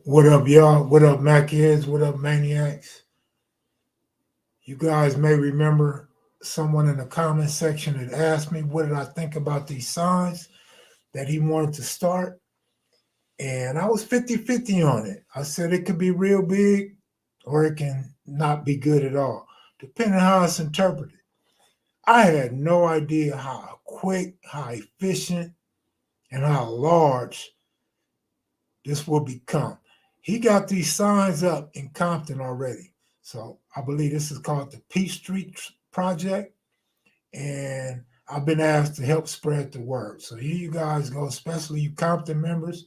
What up, y'all? What up, Mackids? What up, Maniacs? You guys may remember someone in the comment section had asked me what did I think about these signs that he wanted to start. And I was 50-50 on it. I said it could be real big or it can not be good at all, depending on how it's interpreted. I had no idea how quick, how efficient, and how large this will become. He got these signs up in Compton already. So I believe this is called the Peach Street Project. And I've been asked to help spread the word. So here you guys go, especially you Compton members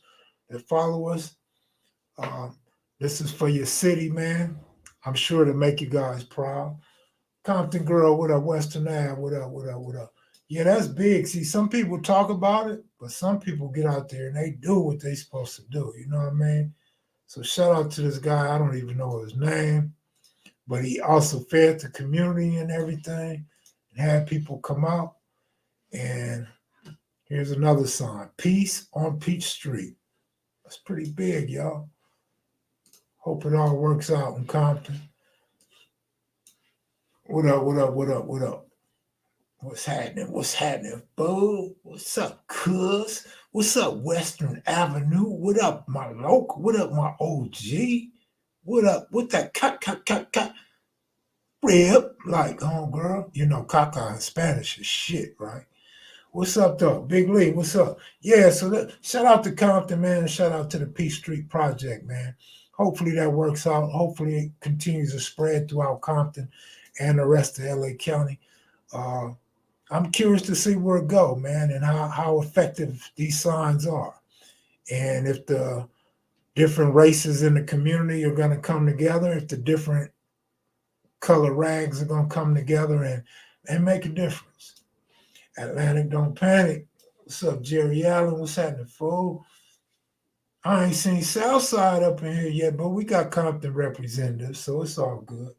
that follow us. Um, this is for your city, man. I'm sure to make you guys proud. Compton girl, what up? Western Ave, what up? What up? What up? Yeah, that's big. See, some people talk about it, but some people get out there and they do what they're supposed to do. You know what I mean? So shout out to this guy. I don't even know his name, but he also fed the community and everything and had people come out. And here's another sign: Peace on Peach Street. That's pretty big, y'all. Hope it all works out in Compton. What up? What up? What up? What up? What's happening? What's happening, boo? What's up, cuz? What's up, Western Avenue? What up, my local? What up, my OG? What up? What that cut? Rip, like, girl. You know, caca in Spanish is shit, right? What's up, though? Big Lee, what's up? Yeah, so shout out to Compton, man, and shout out to the Peace Street Project, man. Hopefully that works out. Hopefully it continues to spread throughout Compton and the rest of LA County. Uh, I'm curious to see where it go, man, and how effective these signs are. And if the different races in the community are going to come together, if the different color rags are going to come together and make a difference. Atlantic Don't Panic. What's up, Jerry Allen? What's happening, fool? I ain't seen Southside up in here yet, but we got Compton representatives, so it's all good.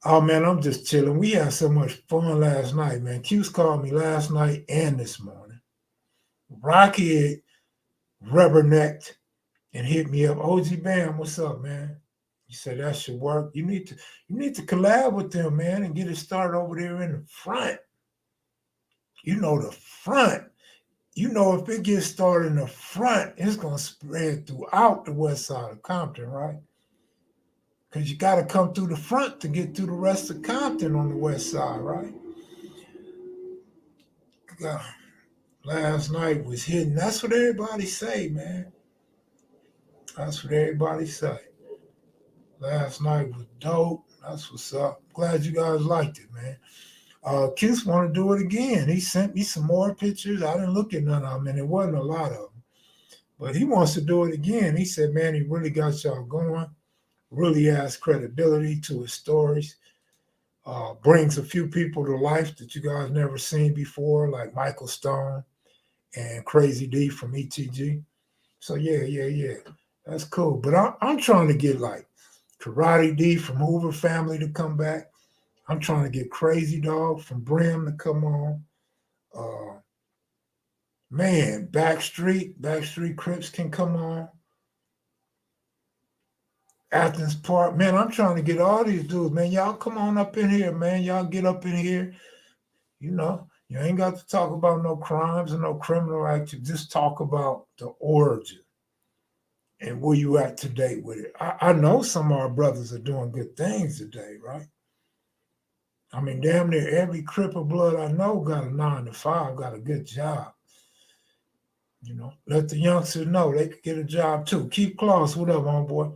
Oh man, I'm just chilling. We had so much fun last night, man. Q's called me last night and this morning. Rocky rubbernecked and hit me up. OG Bam, what's up, man? You said that should work. You need to collab with them, man, and get it started over there in the front. You know the front. You know if it gets started in the front, it's gonna spread throughout the west side of Compton, right? Because you got to come through the front to get through the rest of Compton on the west side, right? God, last night was hidden. That's what everybody say, man. That's what everybody say. Last night was dope. That's what's up. Glad you guys liked it, man. Kiss want to do it again. He sent me some more pictures. I didn't look at none of them, and it wasn't a lot of them. But he wants to do it again. He said, man, he really got y'all going. Really adds credibility to his stories. Brings a few people to life that you guys never seen before, like Michael Stone and Crazy D from ETG. So yeah. That's cool. But I'm trying to get like Karate D from Hoover Family to come back. I'm trying to get Crazy Dog from Brim to come on. Uh, man, Backstreet Crips can come on. Athens Park, man, I'm trying to get all these dudes, man. Y'all come on up in here, man. Y'all get up in here. You know, you ain't got to talk about no crimes and no criminal activity. Just talk about the origin and where you at today with it. I know some of our brothers are doing good things today, right? I mean, damn near every Crip of blood I know got a 9 to 5, got a good job. You know, let the youngsters know they could get a job too. Keep close. What up, homeboy?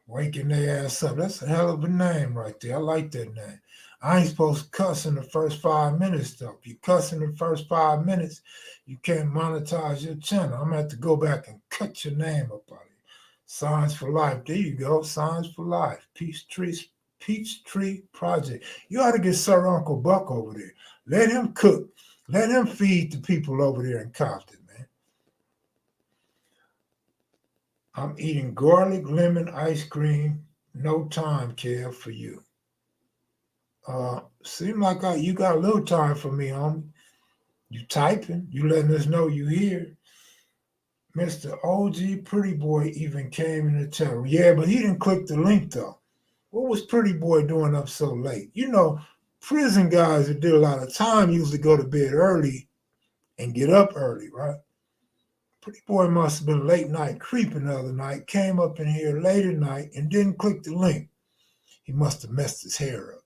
Waking their ass up. That's a hell of a name right there. I like that name. I ain't supposed to cuss in the first 5 minutes, though. If you cuss in the first 5 minutes, you can't monetize your channel. I'm going to have to go back and cut your name up out of here. Signs for Life. There you go. Signs for Life. Peach Tree Project. You ought to get Sir Uncle Buck over there. Let him cook. Let him feed the people over there in Compton, man. I'm eating garlic lemon ice cream. No time, Kev, for you. Seem like you got a little time for me, homie. You typing, you letting us know you here. Mr. OG Pretty Boy even came in the chat room. Yeah, but he didn't click the link though. What was Pretty Boy doing up so late? You know, prison guys that did a lot of time usually go to bed early and get up early, right? Pretty Boy must have been late night creeping the other night, came up in here late at night and didn't click the link. He must have messed his hair up.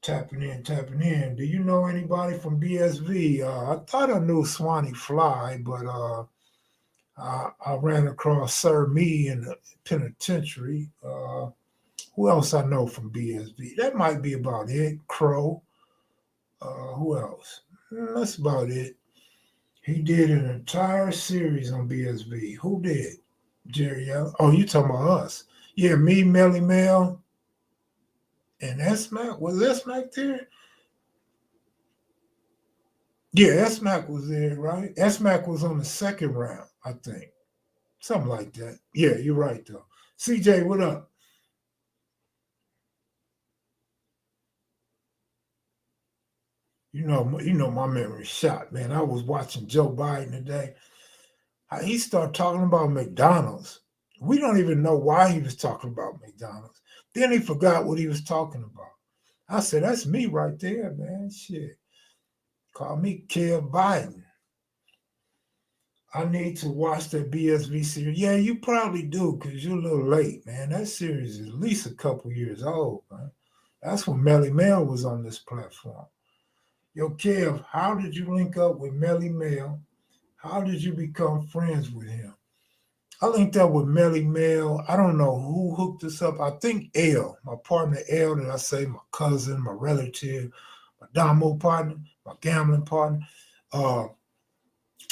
Tapping in, tapping in. Do you know anybody from BSV? I thought I knew Swanee Fly, but I ran across Sir Me in the penitentiary. Who else I know from BSV? That might be about it. Crow. Who else? That's about it. He did an entire series on BSV. Who did? Jerry Allen. Oh, you talking about us? Yeah, me, Melly Mel, and S-Mac. Was S-Mac there? Yeah, S-Mac was there, right? S-Mac was on the second round, I think. Something like that. Yeah, you're right, though. CJ, what up? You know my memory's shot, man. I was watching Joe Biden today. He started talking about McDonald's. We don't even know why he was talking about McDonald's. Then he forgot what he was talking about. I said, that's me right there, man. Shit. Call me Kev Biden. I need to watch that BSV series. Yeah, you probably do because you're a little late, man. That series is at least a couple years old, man. That's when Melly Mel was on this platform. Yo, Kev, how did you link up with Melly Mel? How did you become friends with him? I linked up with Melly Mel. I don't know who hooked us up. I think L, my partner L, that I say, my cousin, my relative, my Damo partner, my gambling partner. Uh,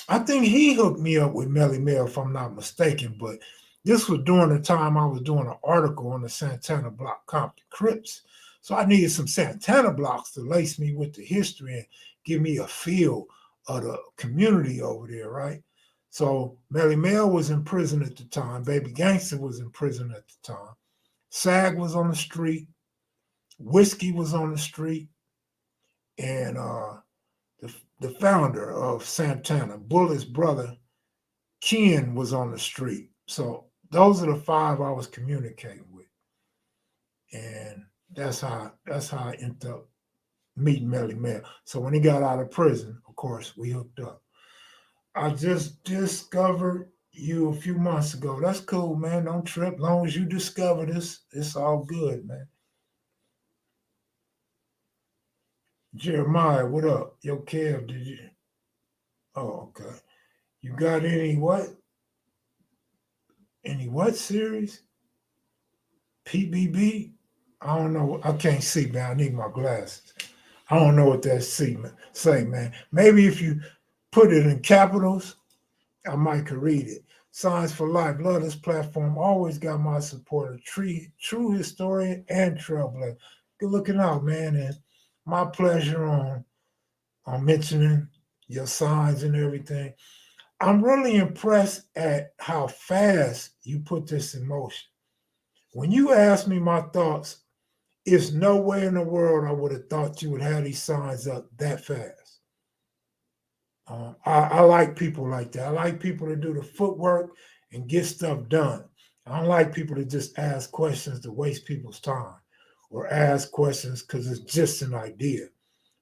I think he hooked me up with Melly Mel, if I'm not mistaken. But this was during the time I was doing an article on the Santana Block Compton Crips. So I needed some Santana blocks to lace me with the history and give me a feel of the community over there, right? So Melly Mel was in prison at the time. Baby Gangster was in prison at the time. Sag was on the street. Whiskey was on the street. And the founder of Santana, Bullet's brother, Ken, was on the street. So those are the five I was communicating with. And that's how I ended up meeting Melly Mel. So when he got out of prison, of course, we hooked up. I just discovered you a few months ago. That's cool, man. Don't trip. As long as you discover this, it's all good, man. Jeremiah, what up? Yo, Kev, did you? Oh, okay. You got any what? Any what series? PBB? I don't know. I can't see, man. I need my glasses. I don't know what that say, man. Maybe if you put it in capitals, I might could read it. Science for Life. Love this platform. Always got my support. A true historian and trailblazer. Good looking out, man. And my pleasure on mentioning your signs and everything. I'm really impressed at how fast you put this in motion. When you asked me my thoughts, it's no way in the world I would have thought you would have these signs up that fast. I like people like that. I like people to do the footwork and get stuff done. I don't like people to just ask questions to waste people's time or ask questions because it's just an idea.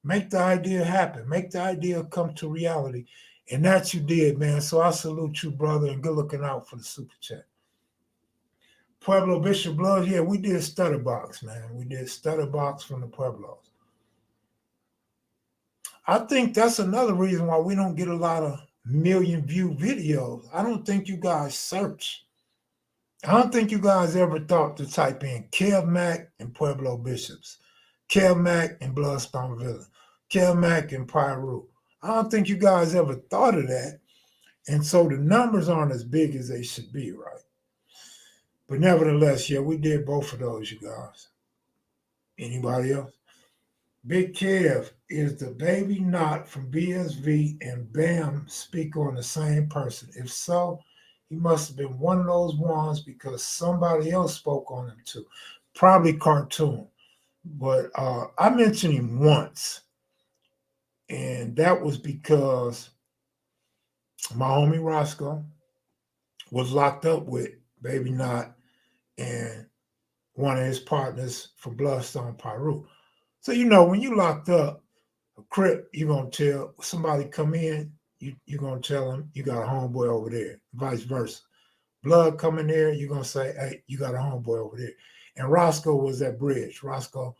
Make the idea happen. Make the idea come to reality. And that you did, man. So I salute you, brother, and good looking out for the super chat. Pueblo Bishop Blood, yeah, we did Stutterbox, man. We did Stutterbox from the Pueblos. I think that's another reason why we don't get a lot of million view videos. I don't think you guys search. I don't think you guys ever thought to type in Kev Mac and Pueblo Bishops, Kev Mac and Bloodstone Villa, Kev Mac and Pyru. I don't think you guys ever thought of that. And so the numbers aren't as big as they should be, right? But nevertheless, yeah, we did both of those, you guys. Anybody else? Big Kev, is the baby not from BSV and Bam speak on the same person? If so, he must have been one of those ones because somebody else spoke on him too. Probably Cartoon. But I mentioned him once. And that was because my homie Roscoe was locked up with Baby Knot and one of his partners from Bloodstone Pyru. So when you locked up a Crip, you're gonna tell somebody come in, you're gonna tell them you got a homeboy over there, vice versa. Blood coming there, you're gonna say, hey, you got a homeboy over there. And Roscoe was that bridge. Roscoe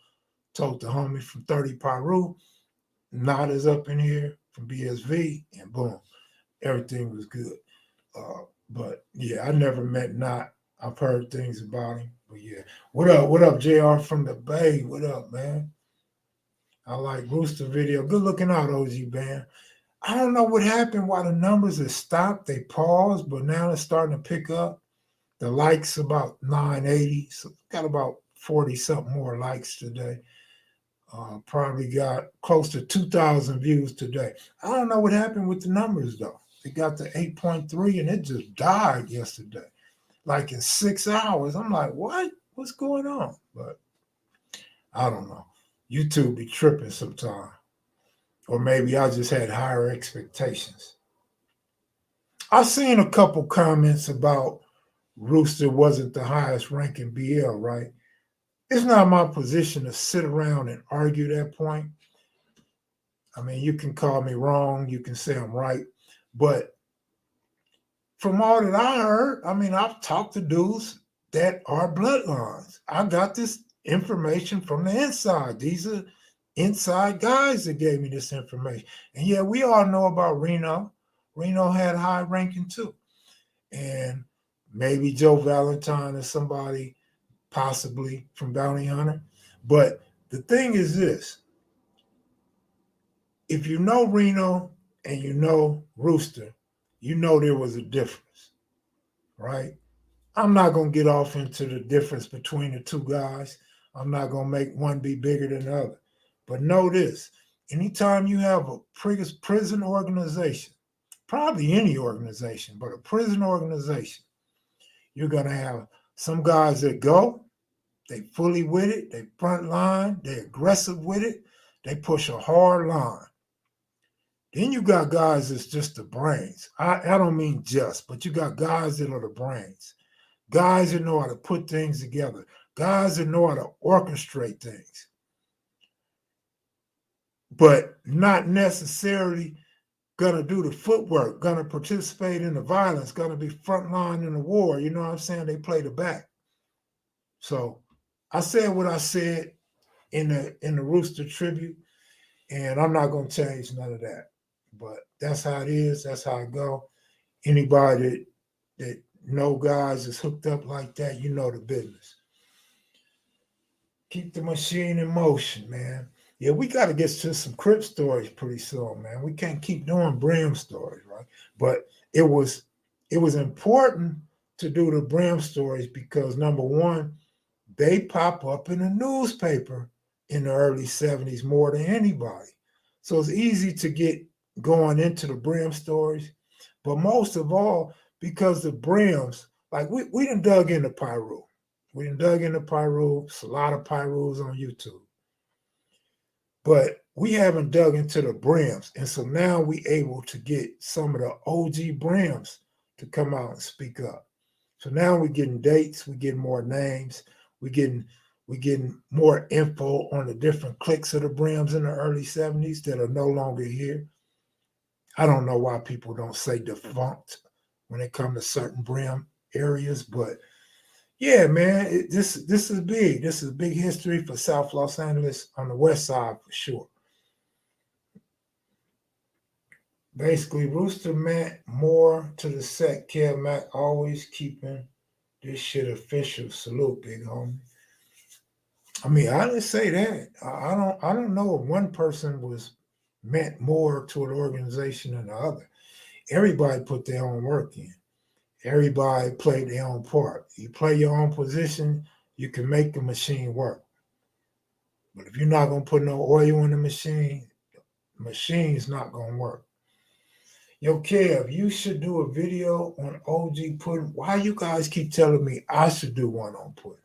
told the homie from 30 Pyru, Knot is up in here from BSV, and boom, everything was good. But yeah, I never met Knot. I've heard things about him. But yeah. What up, JR from the Bay? What up, man? I like Rooster video. Good looking out, OG band. I don't know what happened, why the numbers have stopped. They paused, but now they're starting to pick up. The likes about 980. So got about 40 something more likes today. Probably got close to 2,000 views today. I don't know what happened with the numbers though. It got to 8.3 and it just died yesterday. Like in 6 hours. I'm like, what? What's going on? But I don't know. YouTube be tripping sometimes. Or maybe I just had higher expectations. I've seen a couple comments about Rooster wasn't the highest ranking BL, right? It's not my position to sit around and argue that point. I mean, you can call me wrong, you can say I'm right, but from all that I heard, I mean, I've talked to dudes that are bloodlines. I got this information from the inside. These are inside guys that gave me this information. And yeah, we all know about Reno. Reno had high ranking too. And maybe Joe Valentine or somebody possibly from Bounty Hunter. But the thing is this, if you know Reno and you know Rooster, you know there was a difference, right? I'm not going to get off into the difference between the two guys. I'm not going to make one be bigger than the other. But know this, anytime you have a prison organization, probably any organization, but a prison organization, you're going to have some guys that go, they fully with it, they front line, they aggressive with it, they push a hard line. Then you got guys that's just the brains. I don't mean just, but you got guys that are the brains. Guys that know how to put things together. Guys that know how to orchestrate things. But not necessarily going to do the footwork, going to participate in the violence, going to be frontline in the war. You know what I'm saying? They play the back. So I said what I said in the Rooster tribute, and I'm not going to change none of that. But that's how it is. That's how it go. Anybody that know guys is hooked up like that, you know the business. Keep the machine in motion, man. Yeah, we got to get to some Crip stories pretty soon, man. We can't keep doing Brim stories, right? But it was important to do the Brim stories because number one, they pop up in the newspaper in the early 70s more than anybody. So it's easy to get going into the Brim stories. But most of all, because the Brims, like we done dug into Pyru. We done dug into Pyru. It's a lot of Pyrus on YouTube. But we haven't dug into the Brims. And so now we able to get some of the OG Brims to come out and speak up. So now we're getting dates, we're getting more names, we're getting more info on the different cliques of the Brims in the early 70s that are no longer here. I don't know why people don't say defunct when it comes to certain Brim areas, but yeah, man, this is big. This is big history for South Los Angeles on the west side for sure. Basically, Rooster meant more to the set. Kev Mac always keeping this shit official. Salute, big homie. I mean, I didn't say that. I don't know if one person was meant more to an organization than the other. Everybody put their own work in. Everybody played their own part. You play your own position, you can make the machine work. But if you're not gonna put no oil in the machine's not gonna work. Yo, Kev, you should do a video on OG pudding. Why you guys keep telling me I should do one on pudding?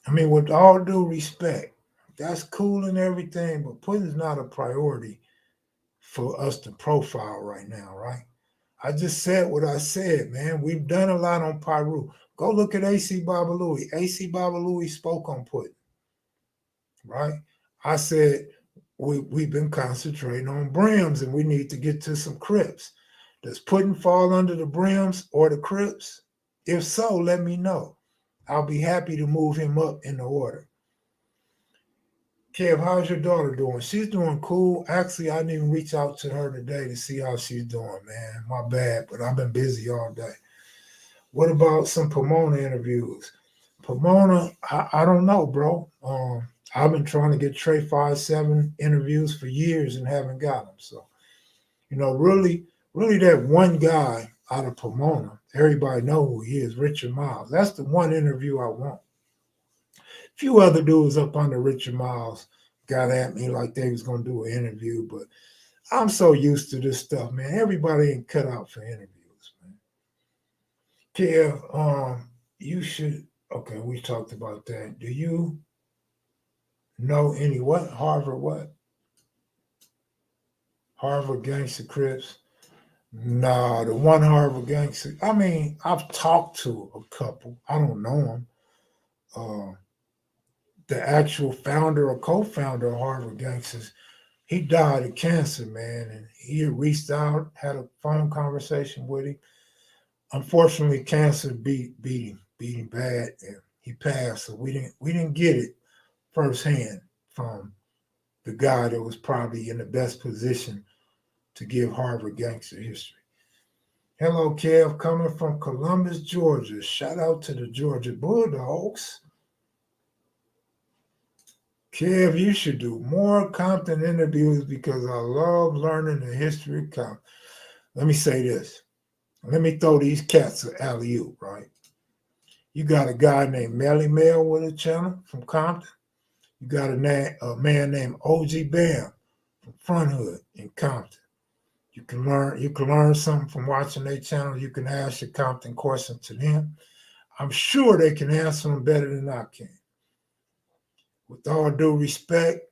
I mean, with all due respect, that's cool and everything, but pudding's not a priority for us to profile right now, right? I just said what I said, man. We've done a lot on Pyru. Go look at AC Babalui. AC Babalui spoke on pudding, right? I said we've been concentrating on brims and we need to get to some crips. Does pudding fall under the brims or the crips? If so, let me know. I'll be happy to move him up in the order. Kev, how's your daughter doing? She's doing cool. Actually, I didn't even reach out to her today to see how she's doing, man. My bad, but I've been busy all day. What about some Pomona interviews? Pomona, I don't know, bro. I've been trying to get Trey 5-7 interviews for years and haven't got them. So, really that one guy out of Pomona, everybody know who he is, Richard Miles. That's the one interview I want. A few other dudes up under Richard Miles got at me like they was going to do an interview, but I'm so used to this stuff, man. Everybody ain't cut out for interviews, man. Kev, you should, okay, we talked about that. Do you know any what? Harvard what? Harvard Gangster Crips? Nah, the one Harvard Gangster. I mean, I've talked to a couple. I don't know them. The actual founder or co-founder of Harvard Gangsters, he died of cancer, man, and he had reached out, had a phone conversation with him. Unfortunately, cancer beat him bad, and he passed. So we didn't get it firsthand from the guy that was probably in the best position to give Harvard Gangster history. Hello, Kev, coming from Columbus, Georgia. Shout out to the Georgia Bulldogs. Kev, you should do more Compton interviews because I love learning the history of Compton. Let me say this. Let me throw these cats an alley-oop, right? You got a guy named Melly Mel with a channel from Compton. You got a man named OG Bam from Front Hood in Compton. You can learn something from watching their channel. You can ask your Compton question to them. I'm sure they can answer them better than I can. With all due respect,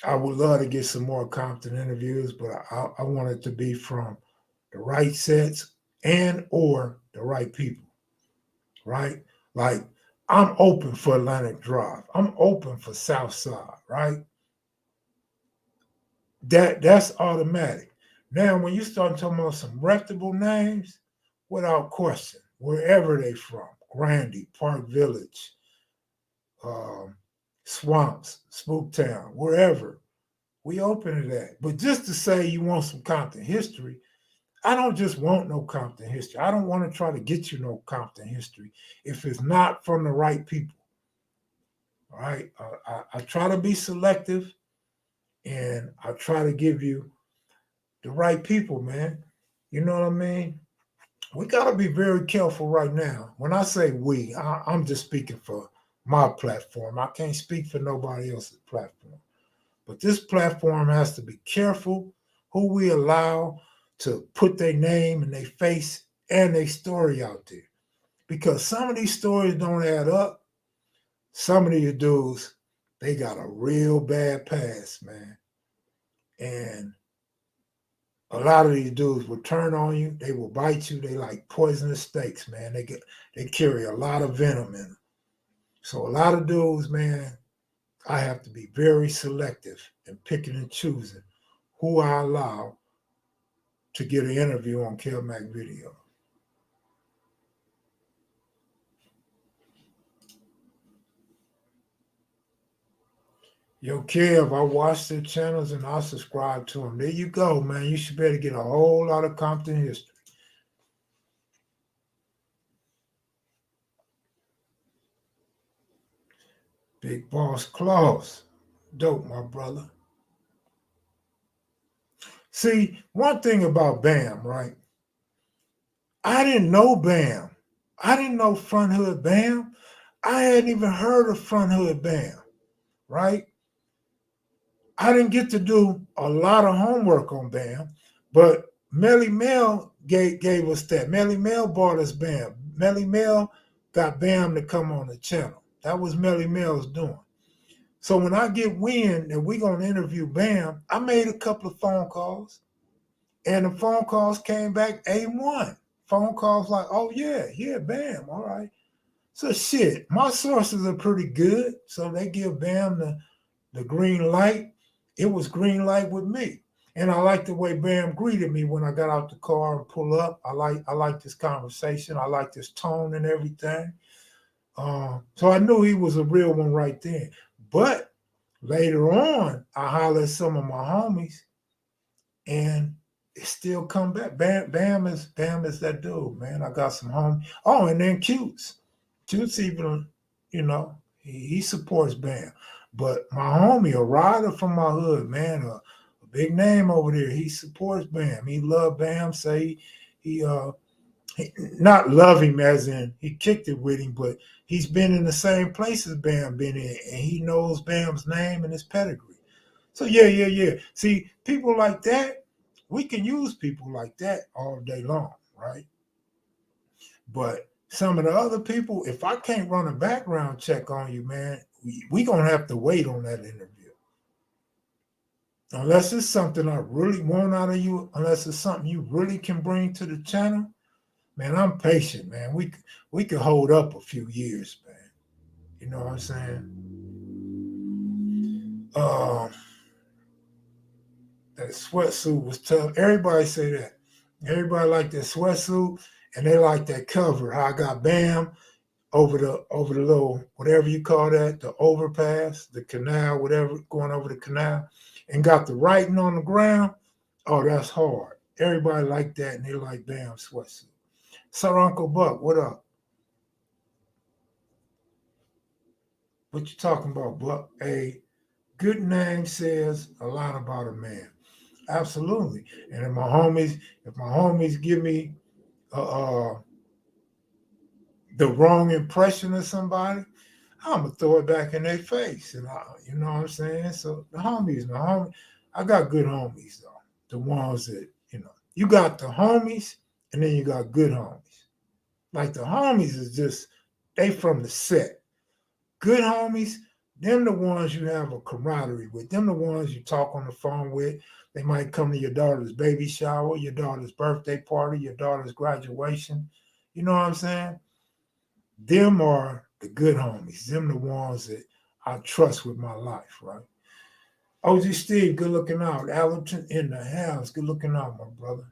I would love to get some more Compton interviews, but I want it to be from the right sets and or the right people, right? Like, I'm open for Atlantic Drive. I'm open for South Side, right? That's automatic. Now, when you start talking about some reputable names, without question, wherever they from, Grandy, Park Village, Swamps, Spooktown, wherever, we open to that. But just to say you want some Compton history, I don't just want no Compton history. I don't want to try to get you no Compton history if it's not from the right people. All right? I try to be selective, and I try to give you the right people, man. You know what I mean? We got to be very careful right now. When I say we, I'm just speaking for my platform. I can't speak for nobody else's platform. But this platform has to be careful who we allow to put their name and their face and their story out there. Because some of these stories don't add up. Some of these dudes, they got a real bad past, man. And a lot of these dudes will turn on you. They will bite you. They like poisonous snakes, man. They carry a lot of venom in them. So a lot of dudes, man, I have to be very selective in picking and choosing who I allow to get an interview on Kev Mac video. Yo, Kev, I watch their channels and I subscribe to them. There you go, man. You should be able to get a whole lot of Compton history. Big Boss Claus. Dope, my brother. See, one thing about Bam, right? I didn't know Bam. I didn't know Front Hood Bam. I hadn't even heard of Front Hood Bam, right? I didn't get to do a lot of homework on Bam, but Melly Mel gave us that. Melly Mel bought us Bam. Melly Mel got Bam to come on the channel. That was Melly Mel's doing. So when I get wind that we're going to interview Bam, I made a couple of phone calls, and the phone calls came back A1. Phone calls like, oh, yeah, Bam, all right. So shit, my sources are pretty good. So they give Bam the green light. It was green light with me. And I like the way Bam greeted me when I got out the car and pull up. I like this conversation. I like this tone and everything. So I knew he was a real one right then. But later on, I hollered at some of my homies, and it still come back. Bam is that dude, man. I got some homies. Oh, and then Cutes even, he supports Bam. But my homie, a rider from my hood, man, a big name over there, he supports Bam. He love Bam. Say he not love him as in he kicked it with him, but he's been in the same places Bam been in, and he knows Bam's name and his pedigree. So yeah. See, people like that, we can use people like that all day long, right? But some of the other people, if I can't run a background check on you, man, we gonna have to wait on that interview. Unless it's something I really want out of you, unless it's something you really can bring to the channel, man, I'm patient, man. We could hold up a few years, man. You know what I'm saying? That sweatsuit was tough. Everybody say that. Everybody like that sweatsuit, and they like that cover. How I got Bam over the little whatever you call that, the overpass, the canal, whatever, going over the canal, and got the writing on the ground. Oh, that's hard. Everybody like that, and they like Bam sweatsuit. Sir Uncle Buck, what up? What you talking about, Buck? A good name says a lot about a man. Absolutely. And if my homies give me the wrong impression of somebody, I'm gonna throw it back in their face. And you know what I'm saying? So the homies, I got good homies though. The ones that, you got the homies and then you got good homies. Like the homies is just, they from the set. Good homies, them the ones you have a camaraderie with. Them the ones you talk on the phone with. They might come to your daughter's baby shower, your daughter's birthday party, your daughter's graduation. You know what I'm saying? Them are the good homies. Them the ones that I trust with my life, right? OG Steve, good looking out. Allerton in the house, good looking out, my brother.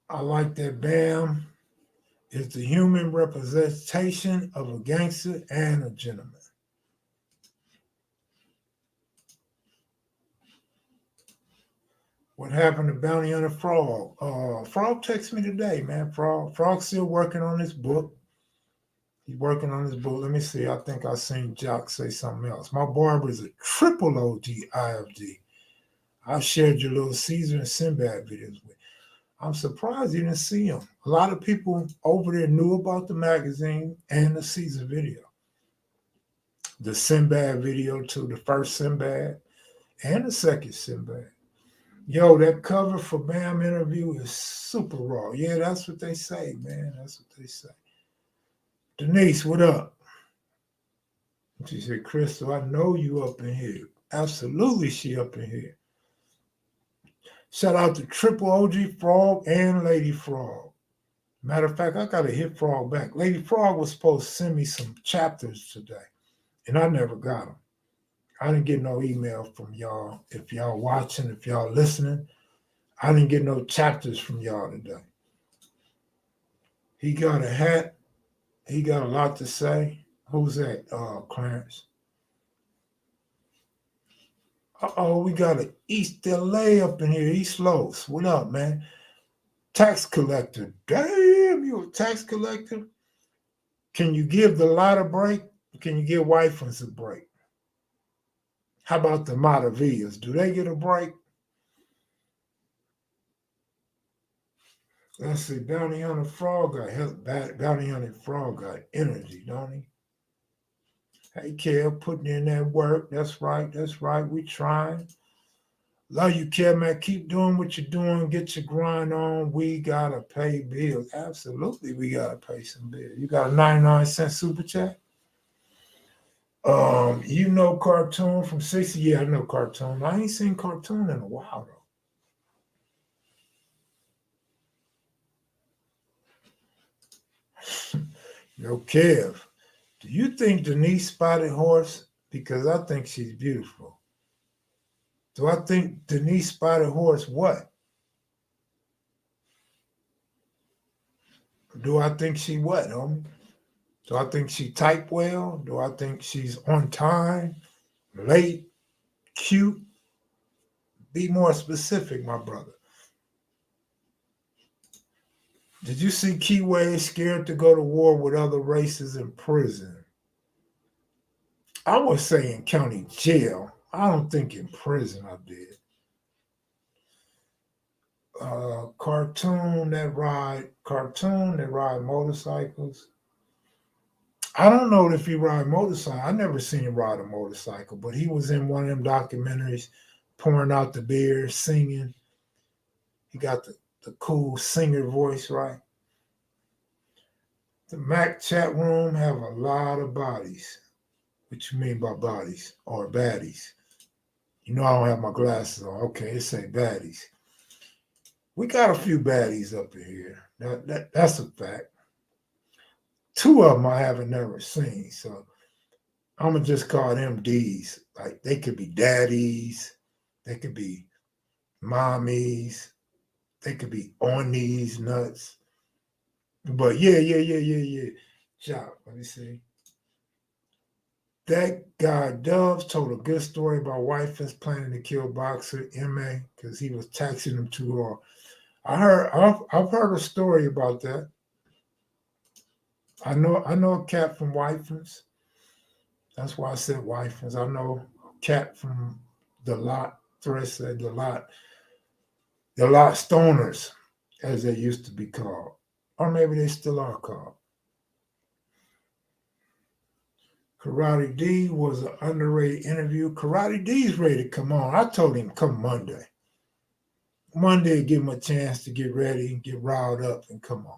I like that Bam is the human representation of a gangster and a gentleman. What happened to Bounty Hunter Frog? Frog texted me today, man. Frog's still working on his book. He's working on his book. Let me see. I think I seen Jock say something else. My barber is a triple OG IFG. I've shared your little Caesar and Sinbad videos with. I'm surprised you didn't see them. A lot of people over there knew about the magazine and the Caesar video. The Sinbad video too, the first Sinbad and the second Sinbad. Yo, that cover for Bam interview is super raw. Yeah, that's what they say, man. That's what they say. Denise, what up? She said, Crystal, I know you up in here. Absolutely, she up in here. Shout out to Triple OG Frog and Lady Frog. Matter of fact, I got to hit Frog back. Lady Frog was supposed to send me some chapters today, and I never got them. I didn't get no email from y'all. If y'all watching, if y'all listening, I didn't get no chapters from y'all today. He got a hat. He got a lot to say. Who's that, Clarence? Uh-oh, we got an East LA up in here. East Los. What up, man? Tax collector. Damn, you a tax collector? Can you give the lot a break? Can you give wifers a break? How about the Matavillas? Do they get a break? Let's see. Bounty Hunter Frog got energy, don't he? Hey, Kev, putting in that work. That's right. We trying. Love you, Kev Mac. Keep doing what you're doing. Get your grind on. We gotta pay bills. Absolutely, we gotta pay some bills. You got a 99-cent super chat? You know Cartoon from 60? Yeah, I know Cartoon. I ain't seen Cartoon in a while though. Yo, Kev, do you think Denise spotted horse? Because I think she's beautiful. Do I think Denise spotted horse? What? Do I think she what, homie? Do I think she type well? Do I think she's on time, late, cute? Be more specific, my brother. Did you see Keyway scared to go to war with other races in prison? I was saying county jail. I don't think in prison I did. Cartoon that ride motorcycles. I don't know if he ride motorcycle. I never seen him ride a motorcycle, but he was in one of them documentaries, pouring out the beer, singing. He got the cool singer voice, right? The Mac chat room have a lot of bodies. What you mean by bodies or baddies? You know I don't have my glasses on. Okay, it say baddies. We got a few baddies up in here. That's a fact. Two of them I haven't never seen, so I'm gonna just call them D's. Like they could be daddies, they could be mommies, they could be on these nuts. But yeah. Chop. Let me see. That guy Dubs told a good story about wife is planning to kill boxer MA because he was taxing him too hard. I've heard a story about that. I know a cat from Wifens. That's why I said Wifens. I know a cat from the lot. Thresh said the lot stoners, as they used to be called, or maybe they still are called. Karate D was an underrated interview. Karate D's ready to come on. I told him come Monday. Monday, give him a chance to get ready, get riled up, and come on.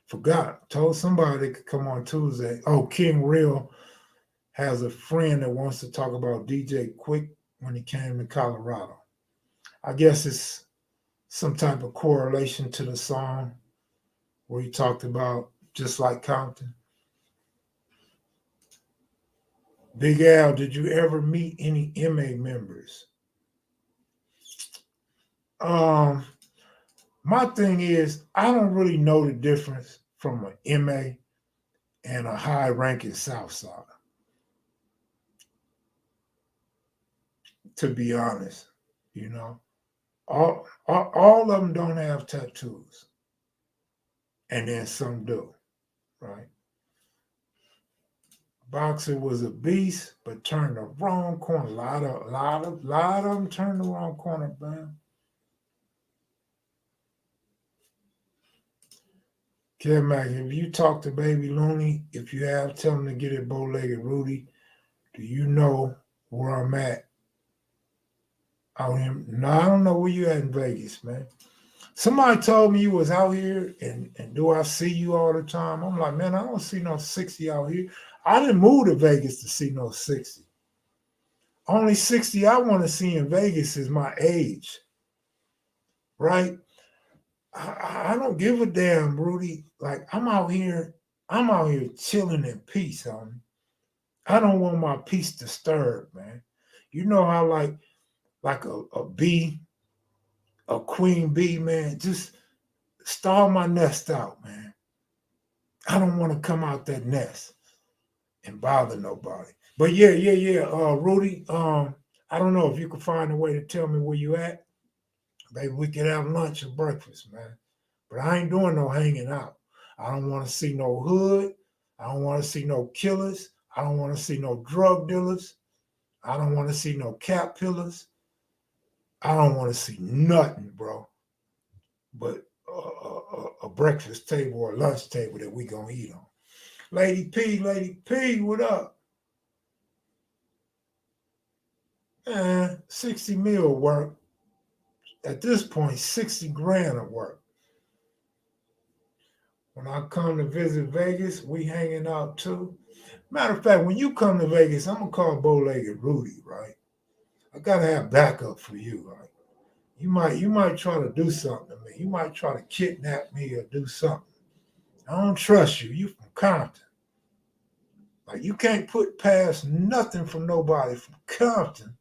Forgot. Told somebody they could come on Tuesday. Oh, King Real has a friend that wants to talk about DJ Quick when he came to Colorado. I guess it's some type of correlation to the song where he talked about just like Compton. Big Al, did you ever meet any MA members? Um, my thing is, I don't really know the difference from an MA and a high ranking Southside, to be honest. You know, all of them don't have tattoos, and then some do, right? Boxer was a beast, but turned the wrong corner. A lot of them turned the wrong corner, man. Kev Mac, if you talk to Baby Looney, if you have, tell him to get it bow-legged Rudy. Do you know where I'm at? Out here? No, I don't know where you at in Vegas, man. Somebody told me you was out here, and do I see you all the time? I'm like, man, I don't see no 60 out here. I didn't move to Vegas to see no 60. Only 60 I want to see in Vegas is my age, right? I don't give a damn, Rudy. Like I'm out here chilling in peace, homie. I don't want my peace disturbed, man. You know how like a bee, a queen bee, man, just stall my nest out, man. I don't want to come out that nest and bother nobody. But yeah. Rudy, I don't know if you could find a way to tell me where you at. Maybe we could have lunch or breakfast, man. But I ain't doing no hanging out. I don't want to see no hood. I don't want to see no killers. I don't want to see no drug dealers. I don't want to see no cap pillars. I don't want to see nothing, bro, but a breakfast table or lunch table that we gonna eat on. Lady P, what up? 60 mil work. At this point, 60 grand of work. When I come to visit Vegas, we hanging out too. Matter of fact, when you come to Vegas, I'm gonna call Bow-Legged Rudy, right? I gotta have backup for you, right? You might try to do something to me. You might try to kidnap me or do something. I don't trust you. You from Compton. Like you can't put past nothing from nobody from Compton.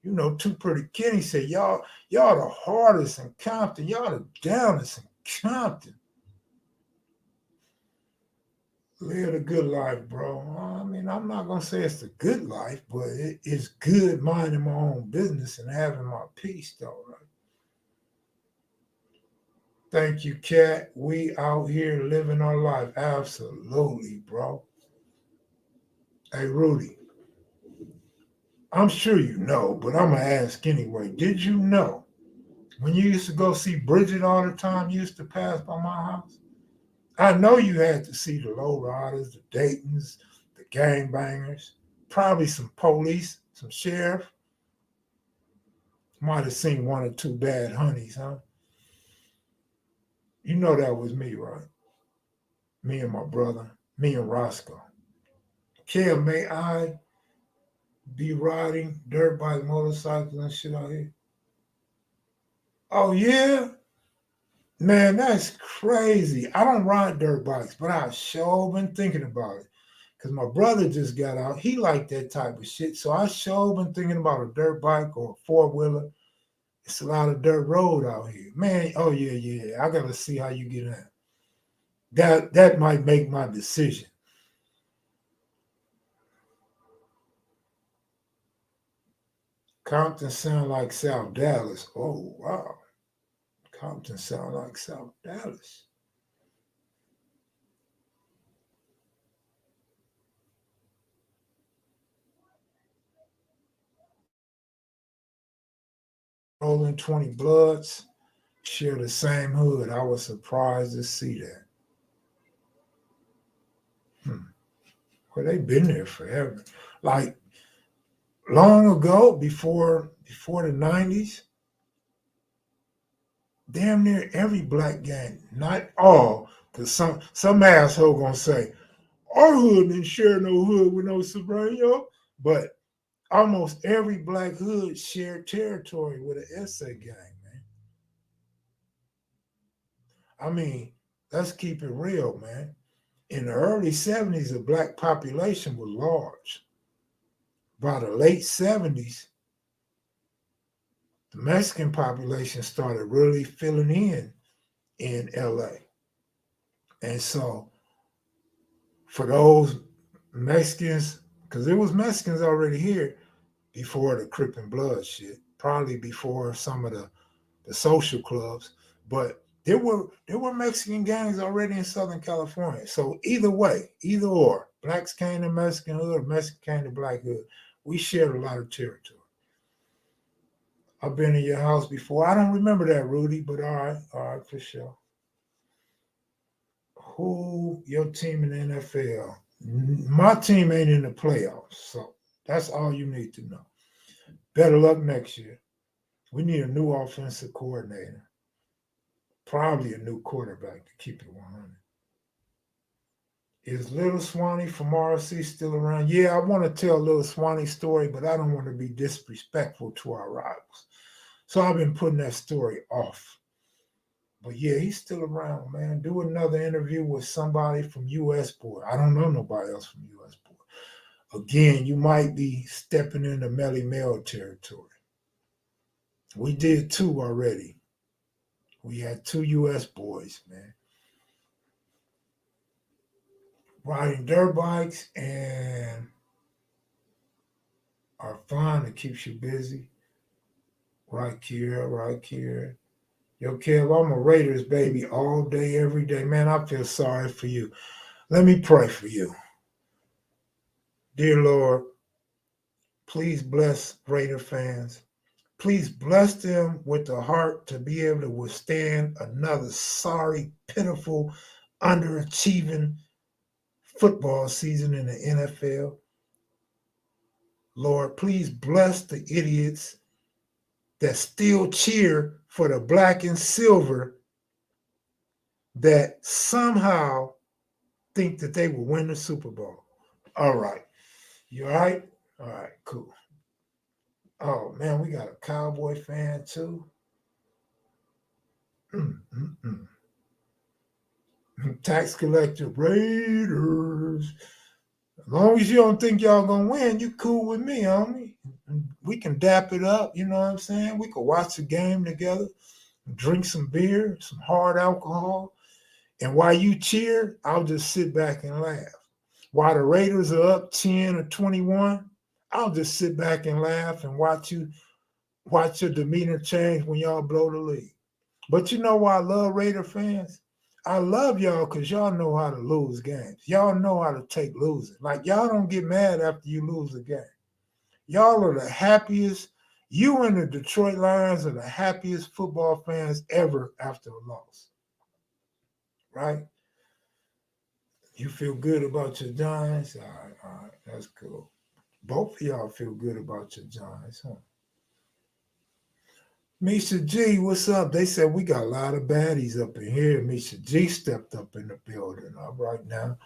You know, Too Pretty Kenny said, y'all the hardest in Compton. Y'all the downest in Compton. Live a good life, bro. I mean, I'm not gonna say it's a good life, but it's good minding my own business and having my peace, though, right? Thank you, Cat. We out here living our life. Absolutely, bro. Hey, Rudy, I'm sure you know, but I'm gonna ask anyway. Did you know when you used to go see Bridget all the time, you used to pass by my house? I know you had to see the lowriders, the Daytons, the gangbangers, probably some police, some sheriff. Might have seen one or two bad honeys, huh? You know that was me, right? Me and my brother, me and Roscoe. Kev, may I be riding dirt bike, motorcycles, and shit out here? Oh, yeah? Man, that's crazy. I don't ride dirt bikes, but I sure been thinking about it. Because my brother just got out. He liked that type of shit. So I sure been thinking about a dirt bike or a four-wheeler. It's a lot of dirt road out here. Man, oh yeah, yeah. I gotta see how you get in. That might make my decision. Compton sound like South Dallas. Oh wow. Compton sound like South Dallas. Rolling 20 Bloods share the same hood. I was surprised to see that. Hmm. Well, they've been there forever. Like long ago, before the 90s, damn near every black gang, not all, because some asshole gonna say, our hood didn't share no hood with no Sobrano, but almost every black hood shared territory with an SA gang, man. I mean, let's keep it real, man. In the early 70s, the black population was large. By the late 70s, the Mexican population started really filling in LA. And so for those Mexicans, because there was Mexicans already here before the Crip and Blood shit, probably before some of the social clubs, but there were Mexican gangs already in Southern California. So either way, either or, blacks came to Mexican hood, Mexican came to black hood. We shared a lot of territory. I've been in your house before. I don't remember that, Rudy, but all right, for sure. Who your team in the NFL? My team ain't in the playoffs, so that's all you need to know. Better luck next year. We need a new offensive coordinator, probably a new quarterback to keep it 100. Is Little Swanee from RC still around? Yeah, I want to tell Little Swanee's story, but I don't want to be disrespectful to our rivals. So I've been putting that story off. But yeah, he's still around, man. Do another interview with somebody from US Board. I don't know nobody else from US Board. Again, you might be stepping into Melly Mel territory. We did two already. We had two US boys, man, riding dirt bikes and are fun. It keeps you busy. Right here, right here. Yo, Kev, I'm a Raiders baby all day, every day. Man, I feel sorry for you. Let me pray for you. Dear Lord, please bless Raider fans. Please bless them with the heart to be able to withstand another sorry, pitiful, underachieving football season in the NFL. Lord, please bless the idiots that still cheer for the black and silver that somehow think that they will win the Super Bowl. All right. You all right? All right, cool. Oh man, we got a Cowboy fan too. Mm, mm, mm. Tax collector Raiders. As long as you don't think y'all gonna win, you cool with me, homie. We can dap it up, you know what I'm saying? We can watch the game together, drink some beer, some hard alcohol, and while you cheer, I'll just sit back and laugh. While the Raiders are up 10 or 21, I'll just sit back and laugh and watch your demeanor change when y'all blow the lead. But you know why I love Raider fans? I love y'all because y'all know how to lose games. Y'all know how to take losing. Like y'all don't get mad after you lose a game. Y'all are the happiest. You and the Detroit Lions are the happiest football fans ever after a loss. Right? You feel good about your Giants? All right, that's cool. Both of y'all feel good about your Giants, huh? Misha G, what's up? They said we got a lot of baddies up in here. Misha G stepped up in the building. All right now.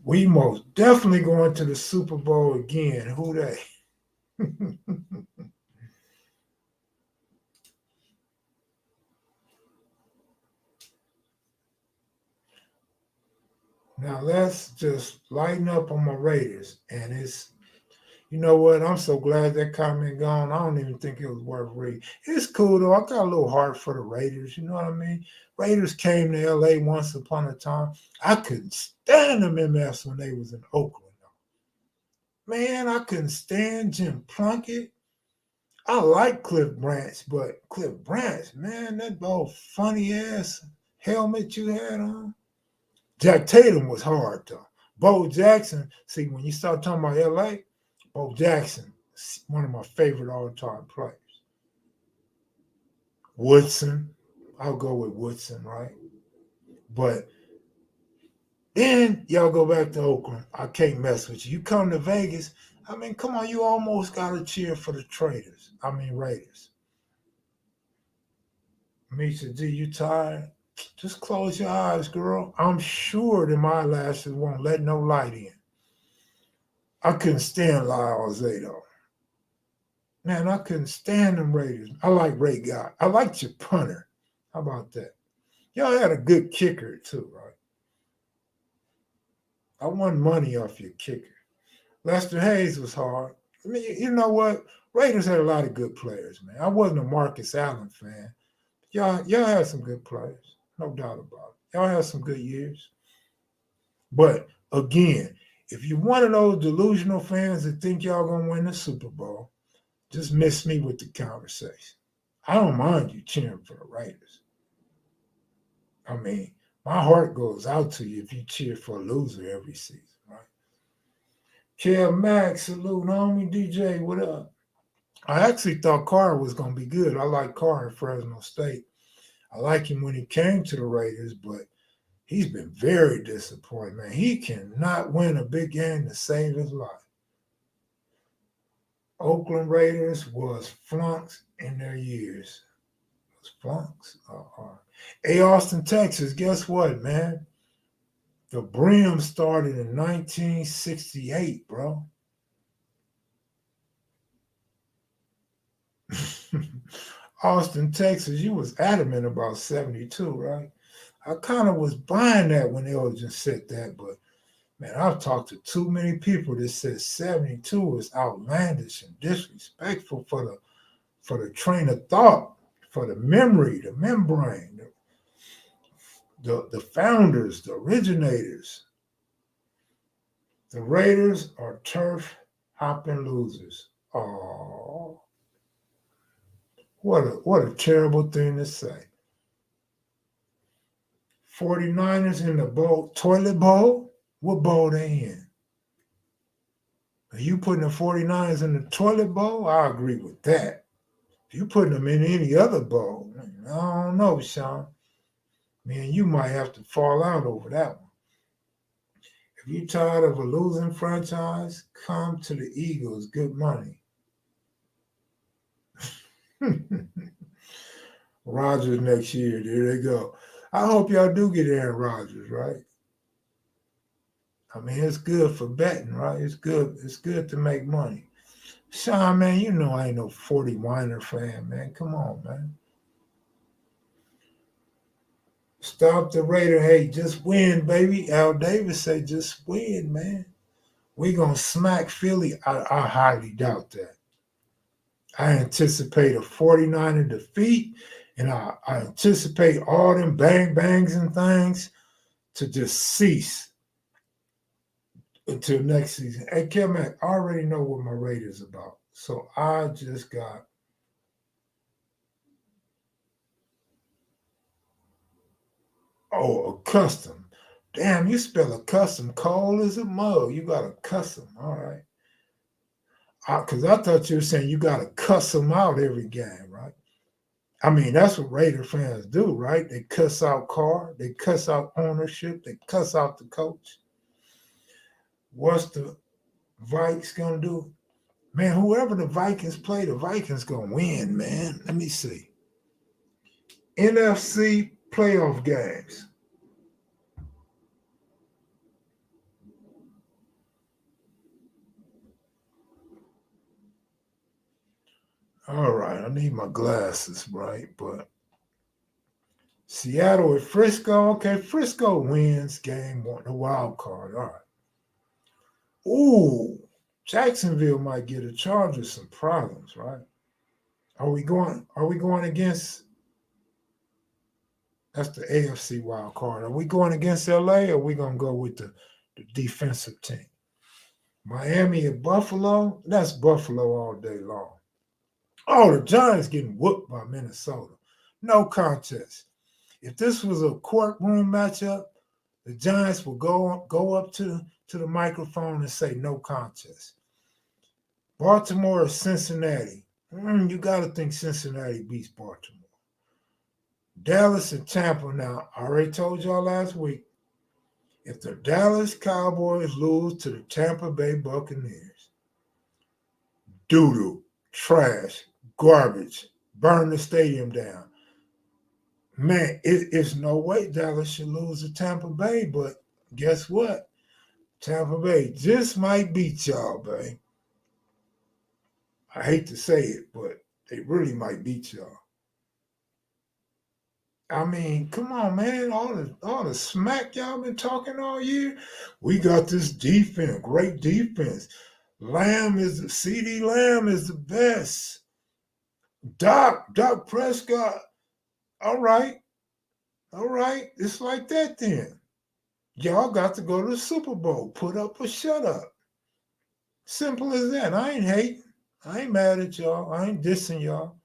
We most definitely going to the Super Bowl again. Who they? Now let's just lighten up on my Raiders. And it's, you know what? I'm so glad that comment gone. I don't even think it was worth reading. It's cool though. I got a little heart for the Raiders. You know what I mean? Raiders came to LA once upon a time. I couldn't stand them MFs when they was in Oakland. Man, I couldn't stand Jim Plunkett. I like Cliff Branch, but Cliff Branch, man, that old funny ass helmet you had on. Jack Tatum was hard though. Bo Jackson, see, when you start talking about LA, Bo Jackson, one of my favorite all-time players. Woodson, I'll go with Woodson, right? But then y'all go back to Oakland. I can't mess with you. You come to Vegas. I mean, come on, you almost got to cheer for the Raiders. Misha G, you tired? Just close your eyes, girl. I'm sure that my eyelashes won't let no light in. I couldn't stand Lyle Zato. Man, I couldn't stand them Raiders. I like Ray Guy. I liked your punter. How about that? Y'all had a good kicker too, right? I won money off your kicker. Lester Hayes was hard. I mean, you know what? Raiders had a lot of good players, man. I wasn't a Marcus Allen fan. Y'all had some good players, no doubt about it. Y'all had some good years. But again, if you're one of those delusional fans that think y'all gonna win the Super Bowl, just miss me with the conversation. I don't mind you cheering for the Raiders. I mean, my heart goes out to you if you cheer for a loser every season, right? Kev Mac, salute, homie. DJ, what up? I actually thought Carr was gonna be good. I like Carr in Fresno State. I like him when he came to the Raiders, but he's been very disappointed, man. He cannot win a big game to save his life. Oakland Raiders was flunks in their years. Was flunks. Hey, Austin, Texas, guess what, man? The Brim started in 1968, bro. Austin, Texas, you was adamant about 72, right? I kind of was buying that when Elgin said that, but man, I've talked to too many people that said 72 is outlandish and disrespectful for the train of thought, for the memory, the membrane, the founders, the originators. The Raiders are turf hopping losers. Oh, what a terrible thing to say. 49ers in the bowl, toilet bowl? What bowl they in? Are you putting the 49ers in the toilet bowl? I agree with that. If you putting them in any other bowl, I don't know, Sean. Man, you might have to fall out over that one. If you're tired of a losing franchise, come to the Eagles. Good money. Rogers next year. There they go. I hope y'all do get Aaron Rodgers, right? I mean, it's good for betting, right? It's good. It's good to make money. Sean, man, you know I ain't no 40 Weiner fan, man. Come on, man. Stop the Raider hate. Just win, baby. Al Davis say just win, man. We gonna smack Philly. I highly doubt that. I anticipate a 49er defeat, and I anticipate all them bang bangs and things to just cease until next season. Hey, Kev Mac, I already know what my Raiders about. So I just got a custom. Damn, you spell a custom cold as a mug. You got a custom. All right. Because I thought you were saying you got to cuss them out every game, right? I mean, that's what Raider fans do, right? They cuss out Carr, they cuss out ownership, they cuss out the coach. What's the Vikes gonna do? Man, whoever the Vikings play, the Vikings gonna win, man. Let me see. NFC playoff games. All right, I need my glasses, right? But Seattle at Frisco. Okay, Frisco wins game one, the wild card. All right. Ooh, Jacksonville might get a charge of some problems, right? Are we going against that's the AFC wild card. Are we going against LA or are we gonna go with the defensive team? Miami at Buffalo? That's Buffalo all day long. Oh, the Giants getting whooped by Minnesota. No contest. If this was a courtroom matchup, the Giants will go up to the microphone and say no contest. Baltimore or Cincinnati? You got to think Cincinnati beats Baltimore. Dallas and Tampa. Now, I already told y'all last week, if the Dallas Cowboys lose to the Tampa Bay Buccaneers, doo-doo, trash, garbage, burn the stadium down. Man, it's no way Dallas should lose to Tampa Bay, but guess what? Tampa Bay just might beat y'all, babe. I hate to say it, but they really might beat y'all. I mean, come on, man. All the smack y'all been talking all year. We got this defense, great defense. CD Lamb is the best. Doc Prescott. All right. All right. It's like that then. Y'all got to go to the Super Bowl. Put up or shut up. Simple as that. I ain't hating. I ain't mad at y'all. I ain't dissing y'all.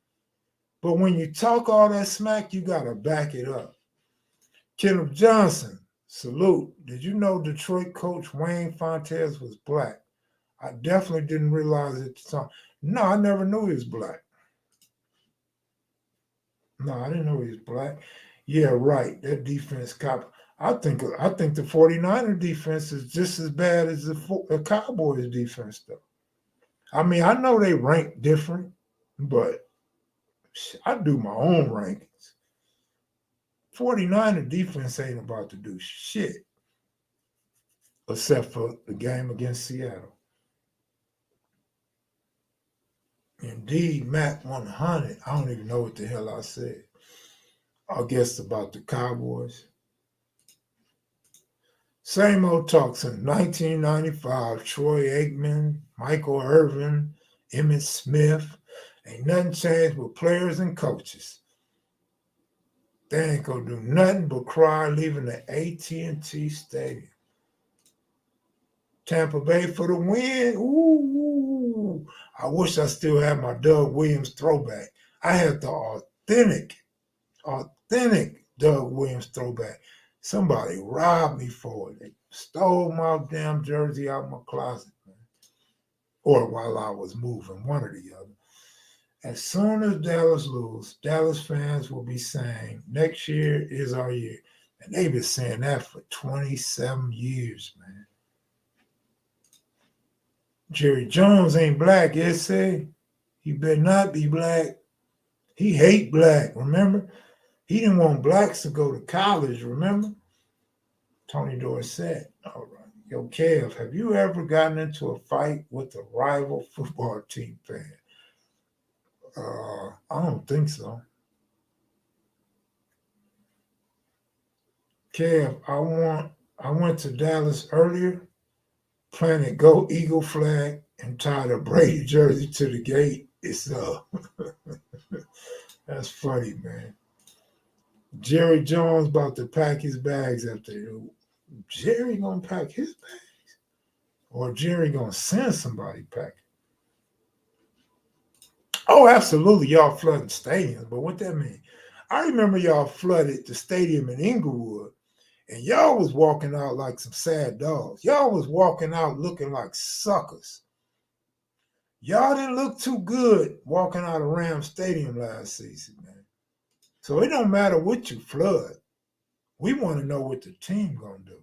But when you talk all that smack, you got to back it up. Kenneth Johnson, salute. Did you know Detroit coach Wayne Fontes was black? I definitely didn't realize it at the time. No, I never knew he was black. No, I didn't know he was black. Yeah, right. That defense cop. I think the 49er defense is just as bad as the Cowboys defense, though. I mean, I know they rank different, but I do my own rankings. 49er defense ain't about to do shit except for the game against Seattle. Indeed, Mac 100. I don't even know what the hell I said. I guess about the Cowboys. Same old talk since 1995. Troy Aikman, Michael Irvin, Emmitt Smith. Ain't nothing changed with players and coaches. They ain't gonna do nothing but cry leaving the AT&T Stadium. Tampa Bay for the win. Ooh, I wish I still had my Doug Williams throwback. I had the authentic Doug Williams throwback. Somebody robbed me for it. They stole my damn jersey out of my closet, man. Or while I was moving, one or the other. As soon as Dallas lose, Dallas fans will be saying, next year is our year. And they've been saying that for 27 years, man. Jerry Jones ain't black, he? He better not be black. He hate black, remember? He didn't want blacks to go to college, remember? Tony Dorsett. All right. Yo, Kev, have you ever gotten into a fight with a rival football team fan? I don't think so. Kev, I went to Dallas earlier, planted Go Eagle flag and tied a Brady jersey to the gate. It's that's funny, man. Jerry Jones about to pack his bags after you. Jerry gonna pack his bags, or Jerry gonna send somebody pack. Oh, absolutely, y'all flooding stadiums. But what that mean? I remember y'all flooded the stadium in Inglewood, and y'all was walking out like some sad dogs. Y'all was walking out looking like suckers. Y'all didn't look too good walking out of Ram Stadium last season, man. So it don't matter what you flood. We want to know what the team gonna do.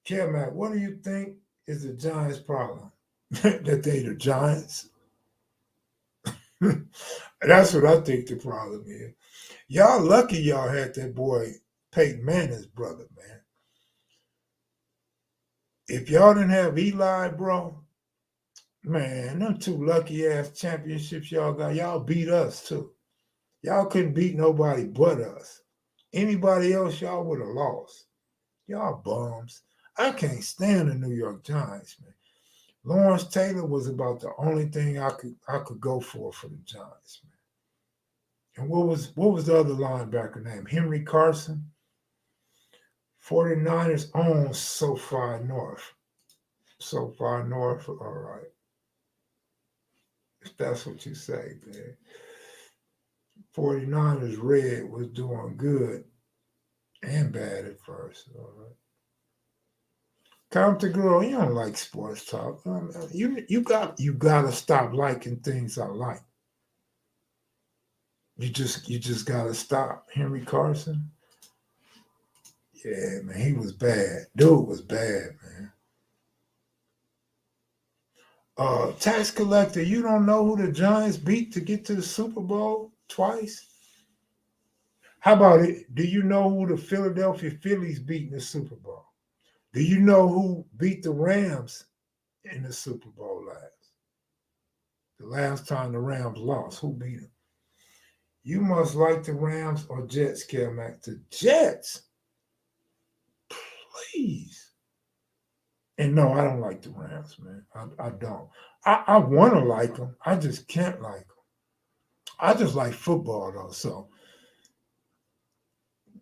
Kev Mac, what do you think is the Giants' problem? That they the Giants? That's what I think the problem is. Y'all lucky y'all had that boy Peyton Manning's brother, man. If y'all didn't have Eli, bro, man, them two lucky ass championships y'all got, y'all beat us too. Y'all couldn't beat nobody but us. Anybody else, y'all would have lost. Y'all bums. I can't stand the New York Giants, man. Lawrence Taylor was about the only thing I could go for the Giants, man. And what was the other linebacker name? Henry Carson. 49ers own so far north. So far north, all right. If that's what you say, man. 49ers red was doing good and bad at first. All right. Compton girl, you don't like sports talk. You gotta stop liking things I like. You just gotta stop. Henry Carson, yeah, man, he was bad. Dude was bad, man. Tax collector, you don't know who the Giants beat to get to the Super Bowl twice? How about it? Do you know who the Philadelphia Phillies beat in the Super Bowl? Do you know who beat the Rams in the Super Bowl last? The last time the Rams lost, who beat them? You must like the Rams or Jets, Kev Mac. The Jets, please. And no, I don't like the Rams, man. I don't. I want to like them. I just can't like them. I just like football, though. So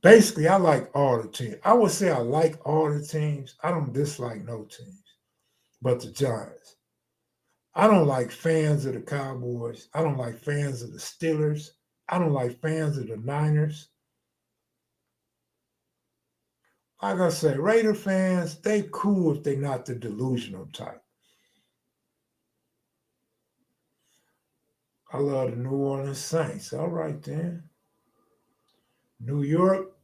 basically, I like all the teams. I would say I like all the teams. I don't dislike no teams, but the Giants. I don't like fans of the Cowboys. I don't like fans of the Steelers. I don't like fans of the Niners. Like I say, Raider fans, they cool if they not the delusional type. I love the New Orleans Saints. All right then. New York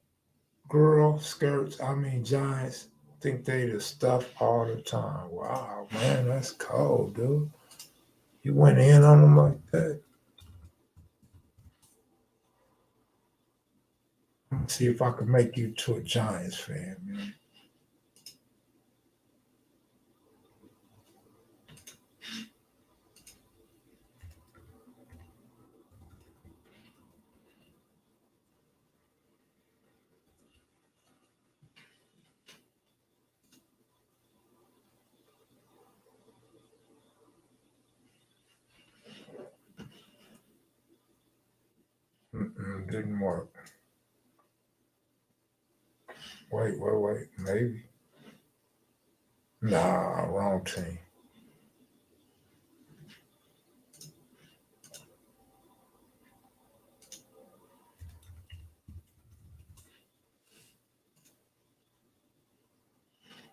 girl skirts, I mean Giants, think they the stuff all the time. Wow, man, that's cold, dude. You went in on them like that. Let's see if I can make you to a Giants fan, man. Didn't work. Wait. Maybe. Nah, wrong team.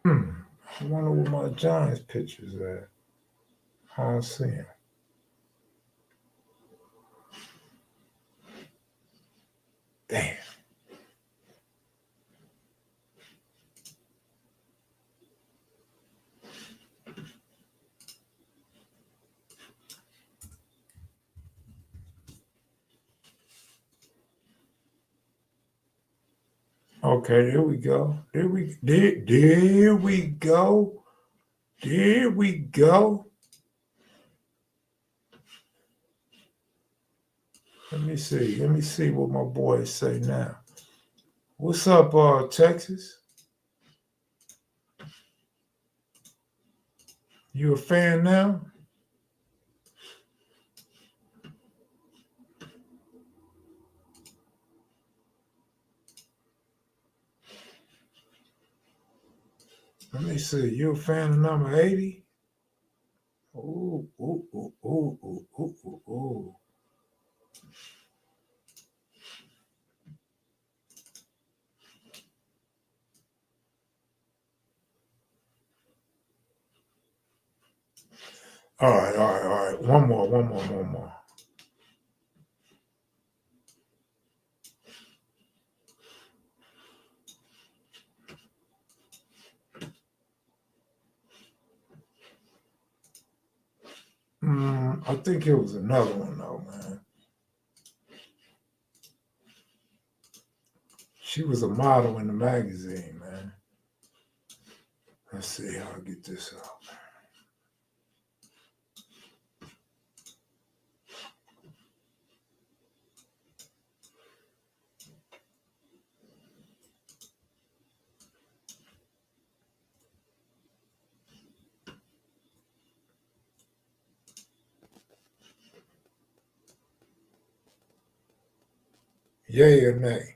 I wonder where my Giants pictures at. I don't see him. Damn. Okay, there we go. There we go. There we go. Let me see. Let me see what my boys say now. What's up, Texas? You a fan now? Let me see. You a fan of number 80? Ooh, ooh, ooh, ooh, ooh, ooh, ooh, ooh. All right, all right, all right. One more. I think it was another one though, man. She was a model in the magazine, man. Let's see how I get this out. Yay or nay?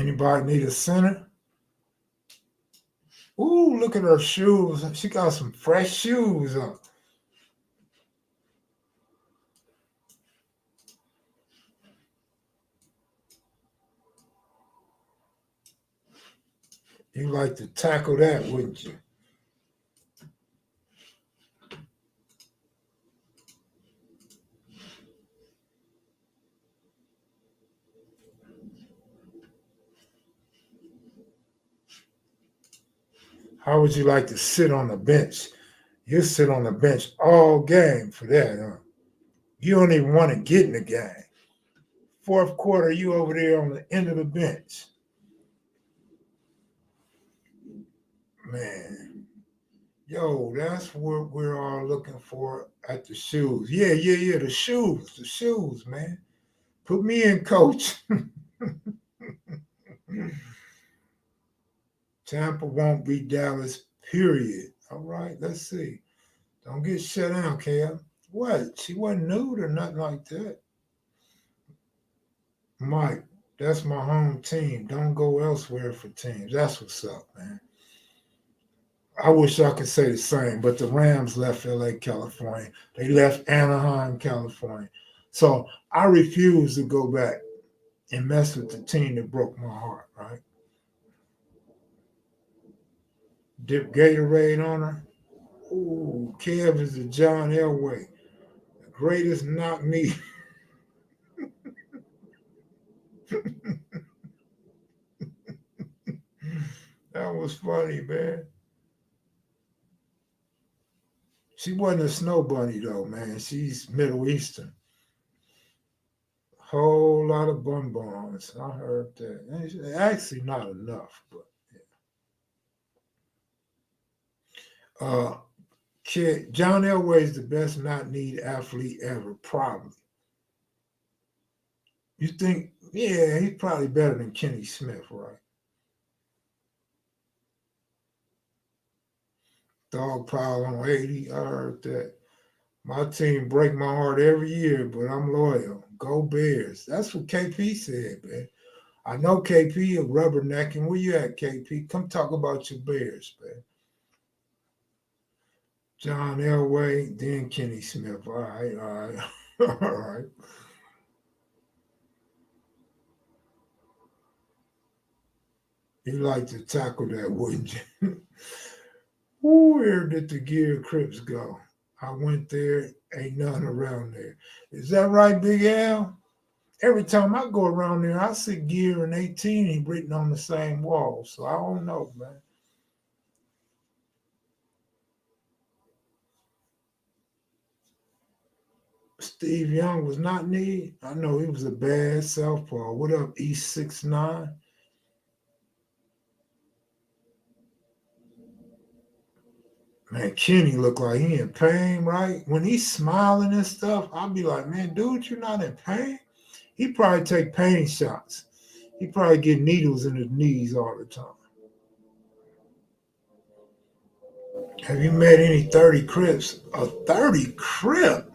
Anybody need a center? Ooh, look at her shoes. She got some fresh shoes on. You like to tackle that, wouldn't you? How would you like to sit on the bench? You sit on the bench all game for that, huh? You don't even want to get in the game. Fourth quarter, you over there on the end of the bench. Man, yo, that's what we're all looking for at the shoes. Yeah, the shoes, man. Put me in, coach. Tampa won't beat Dallas, period. All right, let's see. Don't get shut down, Kev. What? She wasn't nude or nothing like that. Mike, that's my home team. Don't go elsewhere for teams. That's what's up, man. I wish I could say the same, but the Rams left LA, California. They left Anaheim, California. So I refuse to go back and mess with the team that broke my heart, right? Dip Gatorade on her. Ooh, Kev is the John Elway, the greatest knock knee. That was funny, man. She wasn't a snow bunny though, man. She's Middle Eastern. Whole lot of bonbons. I heard that. Actually, not enough, but uh, kid, John Elway is the best not need athlete ever, probably. You think? Yeah, he's probably better than Kenny Smith, right? Dog pile on 80. I heard that. My team break my heart every year, but I'm loyal. Go Bears. That's what KP said, man. I know KP a rubbernecking. Where you at, KP? Come talk about your Bears, man. John Elway, then Kenny Smith. All right, all right, all right. You like to tackle that, wouldn't you? Where did the Gear Crips go? I went there, ain't nothing around there. Is that right, Big Al? Every time I go around there, I see Gear and 18 written on the same wall. So I don't know, man. Steve Young was not needed. I know he was a bad southpaw. What up, East 6'9"? Man, Kenny look like he in pain, right? When he's smiling and stuff, I'll be like, man, dude, you're not in pain. He probably take pain shots. He probably get needles in his knees all the time. Have you met any 30 Crips? A 30 Crip?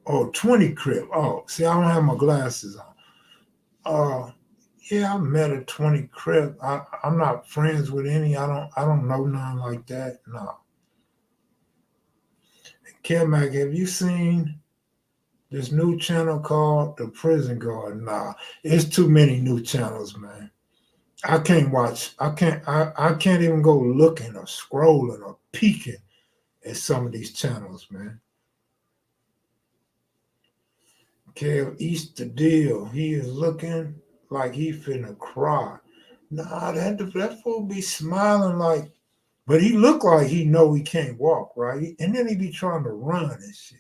Oh, 20 Crip. Oh, see, I don't have my glasses on. Yeah, I met a 20 Crip. I'm not friends with any. I don't know none like that. No. Kev Mac, have you seen this new channel called The Prison Guard? Nah, it's too many new channels, man. I can't watch. I can't even go looking or scrolling or peeking at some of these channels, man. Kev Easter deal. He is looking like he finna cry. Nah, that fool be smiling like, but he look like he know he can't walk, right? And then he be trying to run and shit.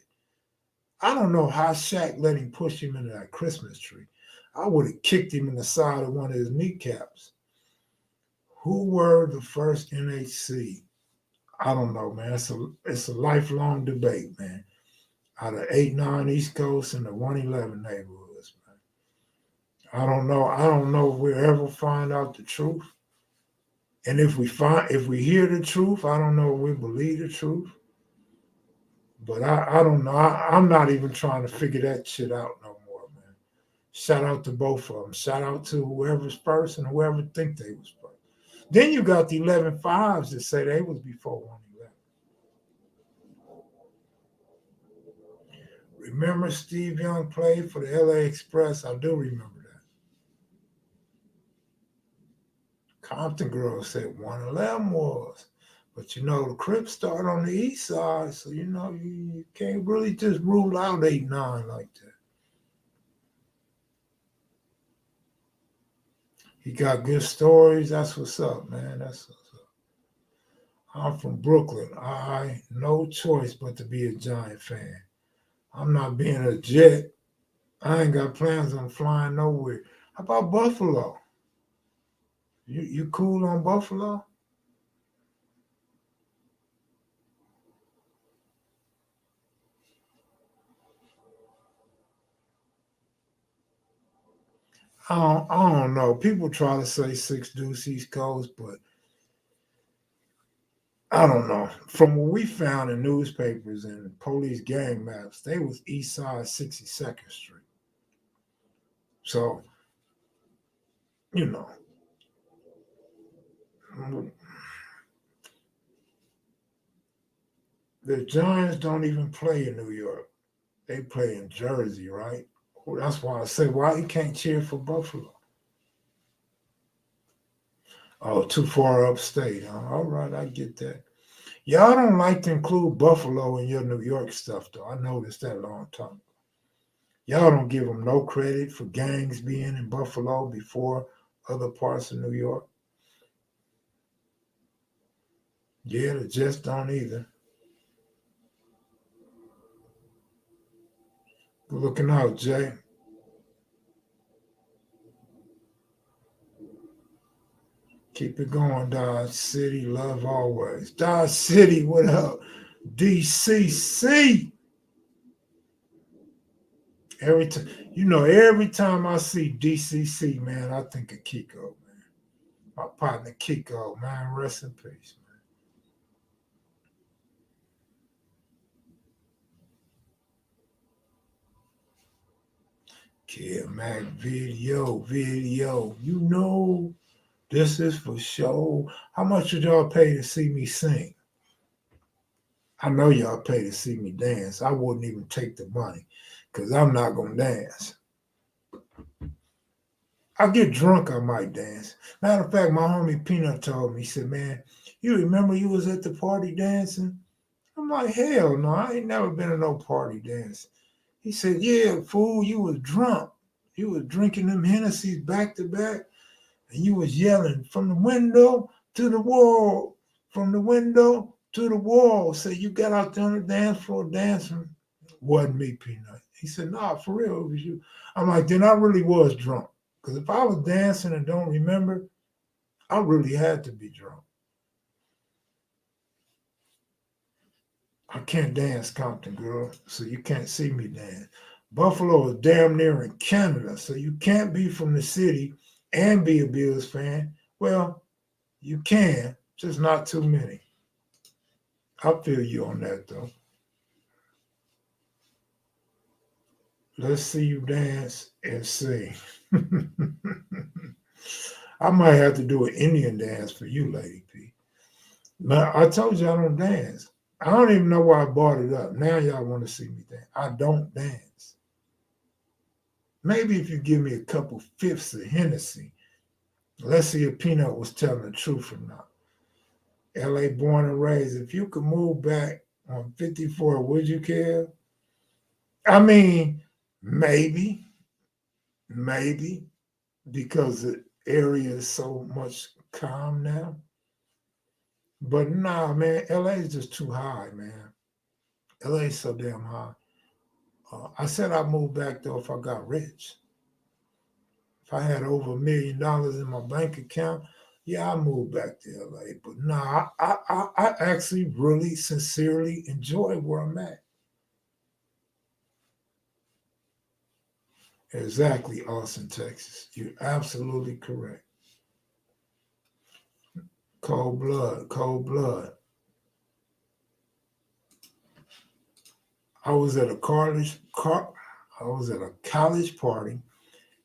I don't know how Shaq let him push him into that Christmas tree. I would have kicked him in the side of one of his kneecaps. Who were the first NHC? I don't know, man. It's a lifelong debate, man. Out of 8-9 East Coast and the 111 neighborhoods, man. I don't know. I don't know if we'll ever find out the truth. And if we hear the truth, I don't know if we believe the truth. But I don't know. I'm not even trying to figure that shit out no more, man. Shout out to both of them. Shout out to whoever's first and whoever think they was first. Then you got the 11-5s that say they was before 111. Remember Steve Young played for the LA Express? I do remember that. Compton girls said 111 was. But you know, the Crips start on the east side, so you know, you can't really just rule out 8-9 like that. He got good stories. That's what's up, man. That's what's up. I'm from Brooklyn. I no choice but to be a Giant fan. I'm not being a Jet. I ain't got plans on flying nowhere. How about Buffalo? You cool on Buffalo? I don't know. People try to say six deuce East Coast, but I don't know. From what we found in newspapers and police gang maps, they was East Side 62nd Street. So, you know, the Giants don't even play in New York. They play in Jersey, right? Well, that's why I say, why you can't cheer for Buffalo? Oh, too far upstate. Huh? All right, I get that. Y'all don't like to include Buffalo in your New York stuff, though. I noticed that a long time. Y'all don't give them no credit for gangs being in Buffalo before other parts of New York. Yeah, the Jets don't either. Good looking out, Jay. Keep it going, Dodge City. Love always. Dodge City, what up? DCC. Every time I see DCC, man, I think of Kiko, man. My partner Kiko, man, rest in peace, man. Kev Mac video. You know, this is for show. How much would y'all pay to see me sing? I know y'all pay to see me dance. I wouldn't even take the money because I'm not going to dance. I get drunk, I might dance. Matter of fact, my homie Peanut told me, he said, man, you remember you was at the party dancing? I'm like, hell no, I ain't never been to no party dance. He said, yeah, fool, you was drunk. You was drinking them Hennessy's back to back, and you was yelling from the window to the wall, from the window to the wall. So you got out there on the dance floor dancing. Wasn't me, Peanut. He said, nah, for real, it was you. I'm like, then I really was drunk. Because if I was dancing and don't remember, I really had to be drunk. I can't dance Compton, girl, so you can't see me dance. Buffalo is damn near in Canada, so you can't be from the city and be a Bills fan. Well, you can, just not too many. I feel you on that, though. Let's see you dance and sing. I might have to do an Indian dance for you, Lady P. Now, I told you I don't dance. I don't even know why I brought it up. Now y'all want to see me dance. I don't dance. Maybe if you give me a couple fifths of Hennessy, let's see if Peanut was telling the truth or not. LA born and raised. If you could move back on 54, would you care? I mean, maybe, because the area is so much calm now. But nah, man, LA is just too high, man. LA is so damn high. I said I'd move back though if I got rich. If I had over $1 million in my bank account, yeah, I'd move back to LA. But nah, I actually really sincerely enjoy where I'm at. Exactly, Austin, Texas. You're absolutely correct. Cold blood, cold blood. I was at a college party,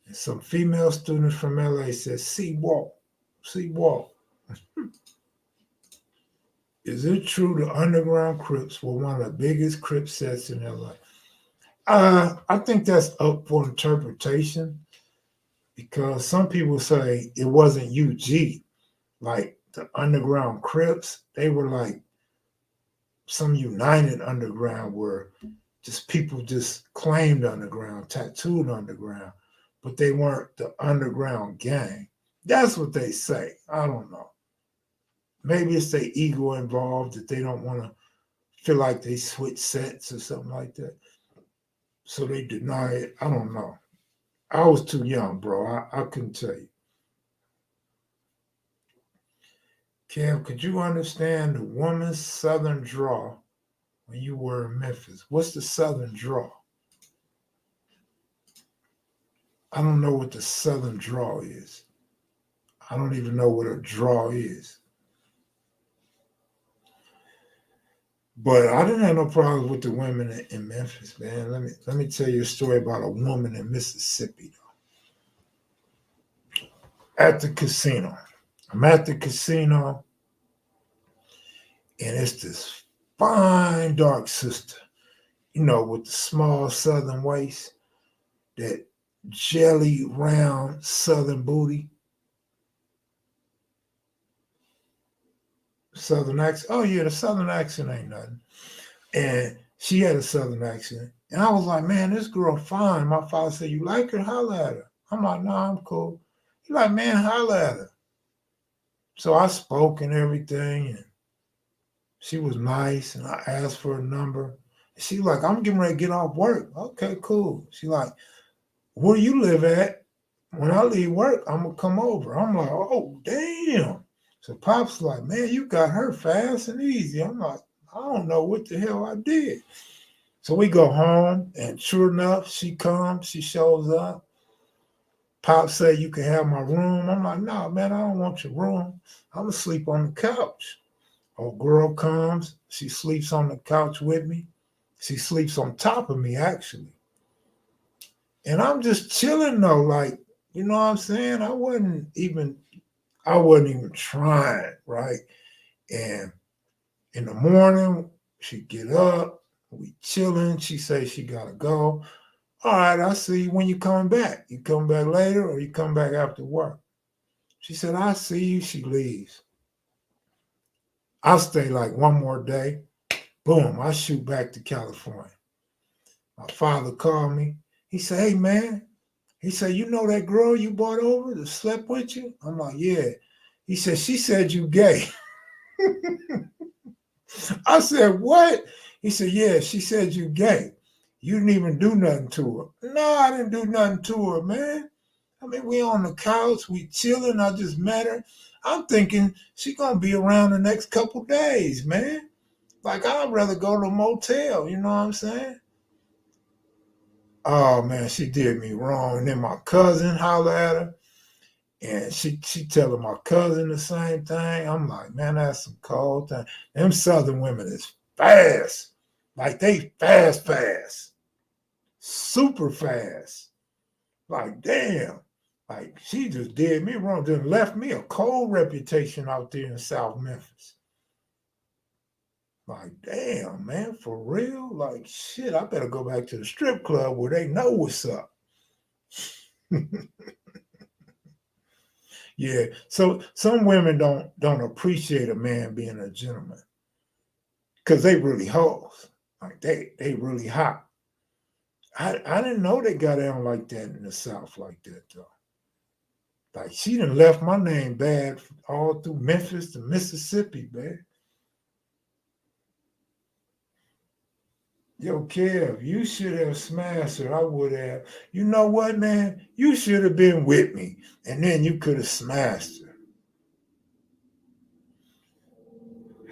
and some female students from LA said, "See Walt, see Walt. Is it true the Underground Crips were one of the biggest Crip sets in LA?" I think that's up for interpretation because some people say it wasn't UG, like the Underground Crips. They were like some United Underground where just people just claimed underground, tattooed underground, but they weren't the underground gang. That's what they say. I don't know. Maybe it's their ego involved that they don't want to feel like they switch sets or something like that. So they deny it. I don't know. I was too young, bro. I couldn't tell you. Kev, could you understand the woman's southern draw when you were in Memphis? What's the southern draw? I don't know what the southern draw is. I don't even know what a draw is. But I didn't have no problems with the women in Memphis, man. Let me tell you a story about a woman in Mississippi, though. At the casino. I'm at the casino, and it's this fine dark sister, with the small southern waist, that jelly round southern booty. Southern accent. Oh yeah, the southern accent ain't nothing. And she had a southern accent. And I was like, man, this girl fine. My father said, you like her? Holla at her. I'm like, nah, I'm cool. He like, man, holla at her. So I spoke and everything, and she was nice, and I asked for a number. She like, I'm getting ready to get off work. Okay, cool. She like, where you live at? When I leave work, I'm gonna come over. I'm like, oh damn. So Pop's like, man, you got her fast and easy. I'm like, I don't know what the hell I did. So we go home, and sure enough, she comes, she shows up. Pop said, you can have my room. I'm like, no, man, I don't want your room. I'm gonna sleep on the couch. Old girl comes, she sleeps on the couch with me. She sleeps on top of me, actually. And I'm just chilling though, like, you know what I'm saying? I wasn't even trying, right? And in the morning, she get up, we chilling. She say she gotta go. All right, I'll see you when you come back. You come back later or you come back after work. She said, I'll see you. She leaves. I'll stay like one more day. Boom, I shoot back to California. My father called me. He said, hey man. He said, you know that girl you brought over that slept with you? I'm like, yeah. He said, she said you gay. I said, what? He said, yeah, she said you gay. You didn't even do nothing to her. No, I didn't do nothing to her, man. I mean, we on the couch, we chilling. I just met her. I'm thinking she gonna be around the next couple days, man. Like I'd rather go to a motel. You know what I'm saying? Oh man, she did me wrong. And then my cousin hollered at her, and she telling my cousin the same thing. I'm like, man, that's some cold thing. Them Southern women is fast, like they fast, super fast. Like damn. Like she just did me wrong, just left me a cold reputation out there in South Memphis. Like, damn, man, for real? Like, shit, I better go back to the strip club where they know what's up. Yeah. So some women don't appreciate a man being a gentleman because they really hoes. Like they really hot. I didn't know they got down like that in the South like that though. Like she done left my name bad all through Memphis to Mississippi, man. Yo, Kev, you should have smashed her. I would have. You know what, man? You should have been with me, and then you could have smashed her.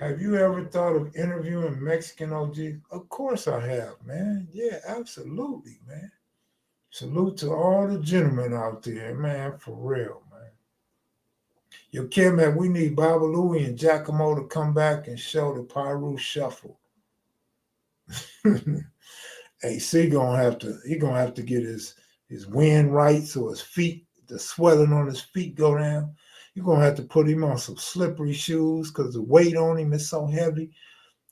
Have you ever thought of interviewing Mexican OGs? Of course I have, man. Yeah, absolutely, man. Salute to all the gentlemen out there, man, for real, man. Yo, Kev, man, we need Baba Louie and Giacomo to come back and show the Pyru Shuffle. Hey, C gonna have to get his wind right so his feet, the swelling on his feet go down. You're gonna have to put him on some slippery shoes because the weight on him is so heavy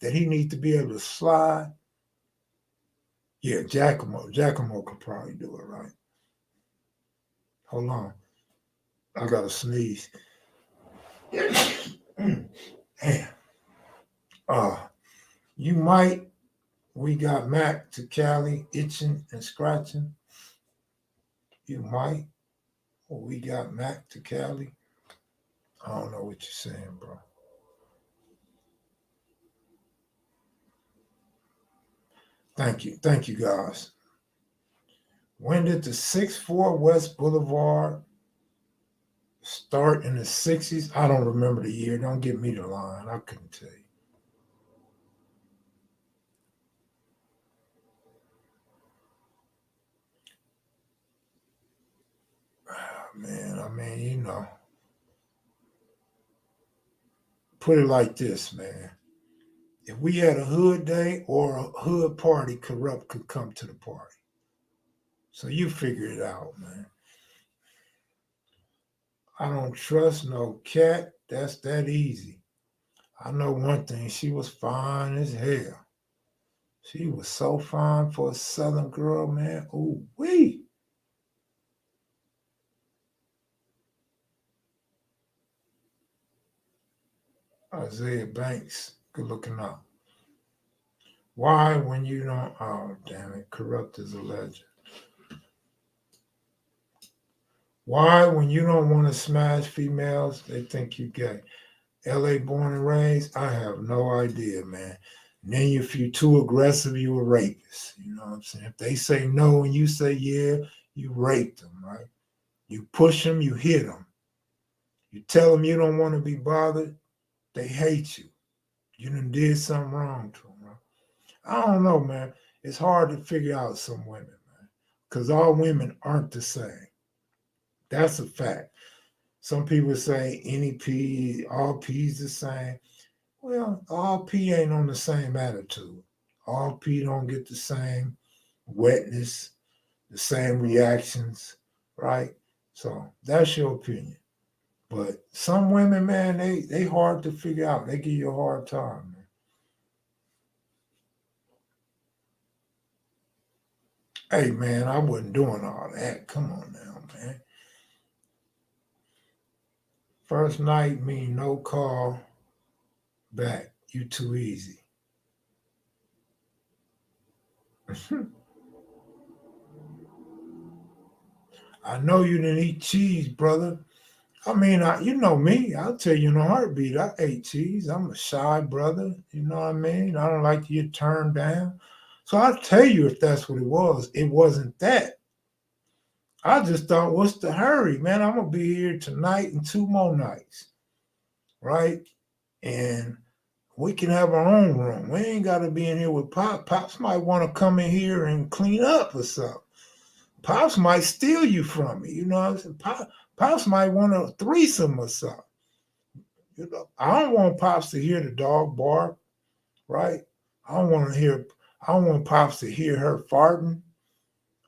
that he needs to be able to slide. Yeah, Giacomo could probably do it right. Hold on, I gotta sneeze. Damn. You might. We got Mac to Cali itching and scratching. You might. We got Mac to Cali. I don't know what you're saying, bro. Thank you, guys. When did the 6-4 West Boulevard start in the 60s? I don't remember the year. Don't give me the line. I couldn't tell you. Man, I mean, put it like this, man. If we had a hood day or a hood party, corrupt could come to the party. So you figure it out, man. I don't trust no cat. That's that easy. I know one thing. She was fine as hell. She was so fine for a Southern girl, man. Ooh, wee. Isaiah Banks, good looking out. Why, when you don't, oh, damn it, corrupt is a legend. Why, when you don't want to smash females, they think you gay? LA born and raised, I have no idea, man. And then if you're too aggressive, you a rapist. You know what I'm saying? If they say no and you say yeah, you raped them, right? You push them, you hit them. You tell them you don't want to be bothered, they hate you. You done did something wrong to them, right? I don't know, man. It's hard to figure out some women, man, because all women aren't the same. That's a fact. Some people say any P, all P's the same. Well, all P ain't on the same attitude. All P don't get the same wetness, the same reactions, right? So that's your opinion. But some women, man, they hard to figure out. They give you a hard time, man. Hey, man, I wasn't doing all that. Come on now, man. First night mean no call back. You too easy. I know you didn't eat cheese, brother. I mean, you know me. I'll tell you in a heartbeat. I ate cheese. I'm a shy brother. You know what I mean? I don't like to get turned down. So I'll tell you if that's what it was. It wasn't that. I just thought, what's the hurry, man? I'm gonna be here tonight and two more nights, right? And we can have our own room. We ain't got to be in here with Pop. Pops might want to come in here and clean up or something. Pops might steal you from me. You know what I'm saying? Pops might want a threesome or something. You know, I don't want Pops to hear the dog bark, right? I don't want to hear. I don't want Pops to hear her farting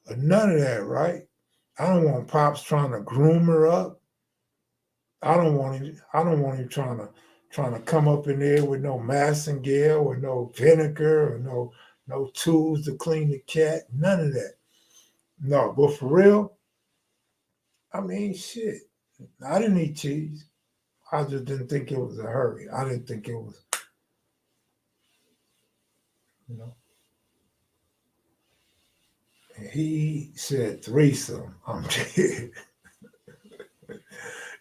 or none of that, right? I don't want Pops trying to groom her up. I don't want him. I don't want him trying to come up in there with no massengill or no vinegar or no tools to clean the cat. None of that. No, but for real, I mean, shit. I didn't eat cheese. I just didn't think it was a hurry. I didn't think it was, you know. He said threesome. I'm dead.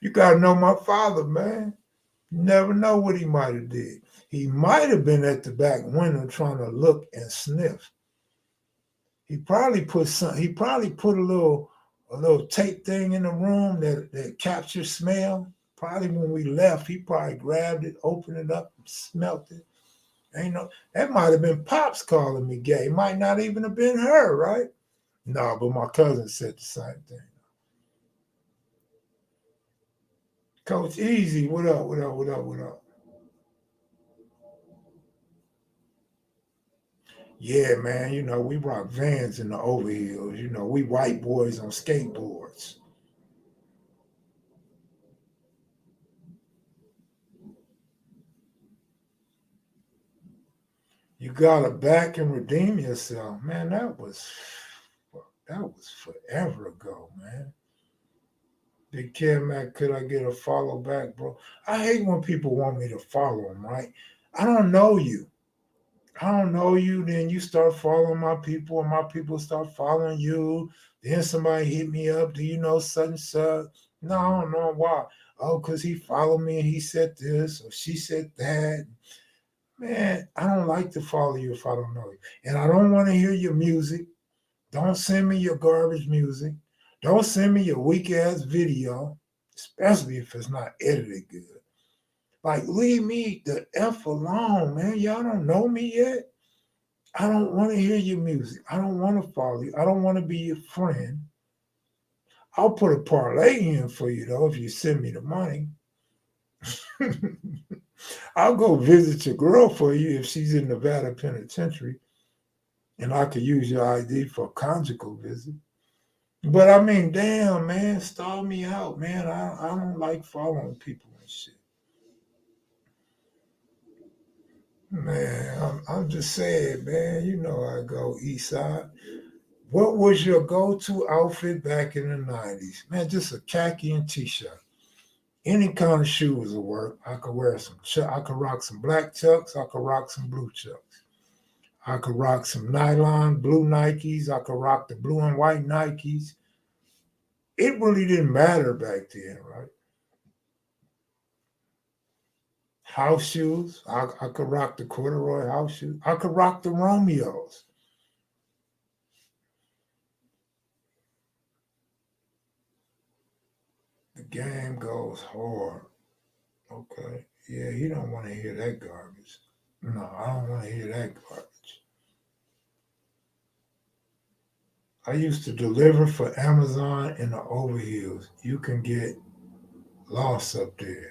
You gotta know my father, man. You never know what he might have did. He might have been at the back window trying to look and sniff. He probably put a little tape thing in the room that captures smell. Probably when we left, he probably grabbed it, opened it up, and smelt it. Ain't no that might have been Pops calling me gay. Might not even have been her, right? No, but my cousin said the same thing. Coach Easy, what up? What up? What up? What up? Yeah, man. You know, we rock vans in the overhills. You know, we white boys on skateboards. You gotta back and redeem yourself, man. That was forever ago, man. Big Kev Mac, could I get a follow back, bro? I hate when people want me to follow them, right? I don't know you. I don't know you. Then you start following my people, and my people start following you. Then somebody hit me up. Do you know such and such? No, I don't know why. Oh, because he followed me and he said this or she said that. Man, I don't like to follow you if I don't know you. And I don't want to hear your music. Don't send me your garbage music. Don't send me your weak ass video, especially if it's not edited good. Like, leave me the F alone, man. Y'all don't know me yet. I don't want to hear your music. I don't want to follow you. I don't want to be your friend. I'll put a parlay in for you, though, if you send me the money. I'll go visit your girl for you if she's in Nevada Penitentiary, and I could use your ID for a conjugal visit. But I mean, damn, man, stall me out, man. I don't like following people and shit. Man, I'm just saying, man. You know I go east side. What was your go-to outfit back in the 90s? Man, just a khaki and t-shirt. Any kind of shoes will work. I could wear I could rock some black chucks. I could rock some blue chucks. I could rock some nylon blue Nikes. I could rock the blue and white Nikes. It really didn't matter back then, right? House shoes. I could rock the corduroy house shoes. I could rock the Romeos. The game goes hard. Okay. Yeah, he don't want to hear that garbage. No, I don't want to hear that garbage. I used to deliver for Amazon in the overhills. You can get lost up there.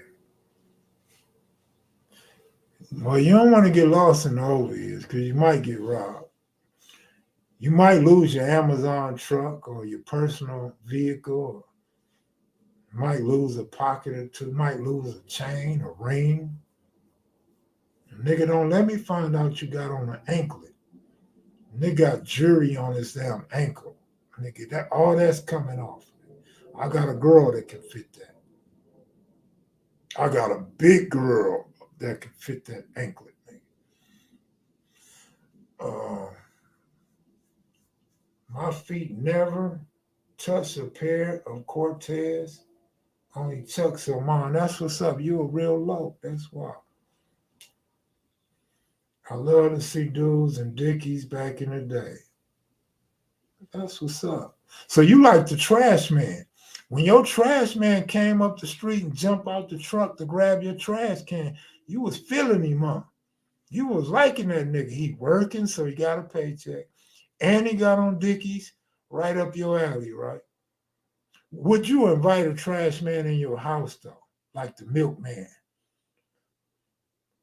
Well, you don't want to get lost in the overhills because you might get robbed. You might lose your Amazon truck or your personal vehicle, or might lose a pocket or two, might lose a chain, a ring. Nigga, don't let me find out you got on an anklet. Nigga got jewelry on his damn ankle. Nigga, that all that's coming off. I got a girl that can fit that. I got a big girl that can fit that anklet, nigga. My feet never touch a pair of Cortez, only Chucks on mine. That's what's up. You a real low. That's why. I love to see dudes and Dickies back in the day. That's what's up. So you like the trash man. When your trash man came up the street and jumped out the truck to grab your trash can, you was feeling him, huh? You was liking that nigga. He working, so he got a paycheck. And he got on Dickies right up your alley, right? Would you invite a trash man in your house, though? Like the milkman?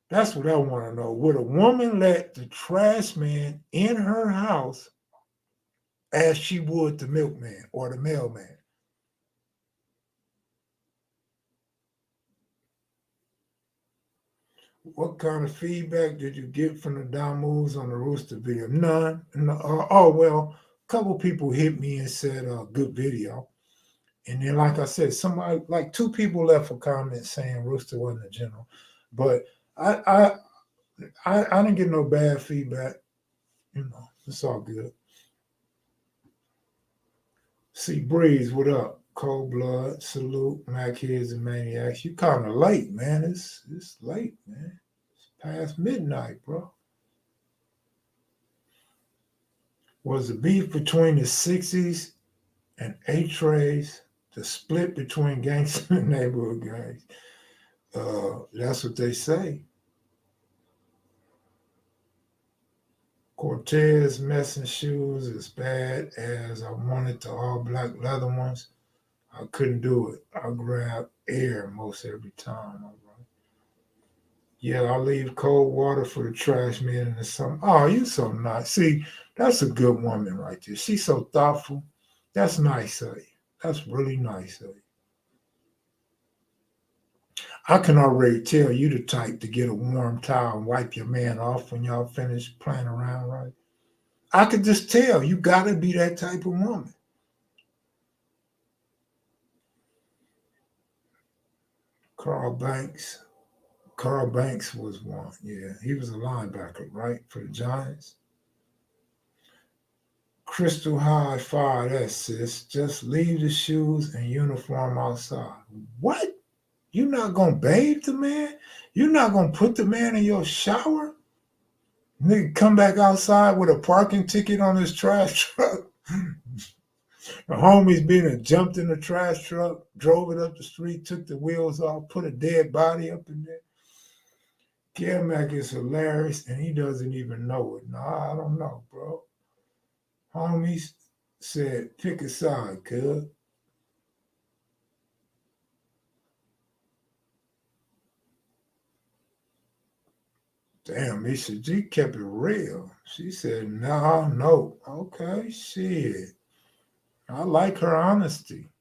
That's what I want to know. Would a woman let the trash man in her house as she would the milkman or the mailman? What kind of feedback did you get from the down moves on the Rooster video? None. Well, a couple people hit me and said, good video. And then, like I said, somebody, like two people left a comment saying Rooster wasn't a general. But I didn't get no bad feedback. You know, it's all good. See, Breeze, what up? Cold Blood, salute, Mac Heads and Maniacs. You kind of late, man. It's late, man. It's past midnight, bro. Was the beef between the 60s and A-Trays the split between gangster and neighborhood gangs? That's what they say. Cortez messing shoes as bad as I wanted the all black leather ones. I couldn't do it. I grab air most every time. Yeah, I leave cold water for the trash man in the summer. Oh, you so nice. See, that's a good woman right there. She's so thoughtful. That's nice of you. That's really nice of you. I can already tell you the type to get a warm towel and wipe your man off when y'all finish playing around, right? I could just tell you gotta be that type of woman. Carl Banks. Carl Banks was one. Yeah, he was a linebacker, right, for the Giants. Crystal High Five, that sis. Just leave the shoes and uniform outside. What? You not gonna bathe the man? You not gonna put the man in your shower? Nigga come back outside with a parking ticket on his trash truck. The homies been jumped in the trash truck, drove it up the street, took the wheels off, put a dead body up in there. Kev Mac is hilarious and he doesn't even know it. No, I don't know, bro. Homies said, pick a side, cuz. Damn, Misha G kept it real. She said, nah, no. Okay, shit. I like her honesty.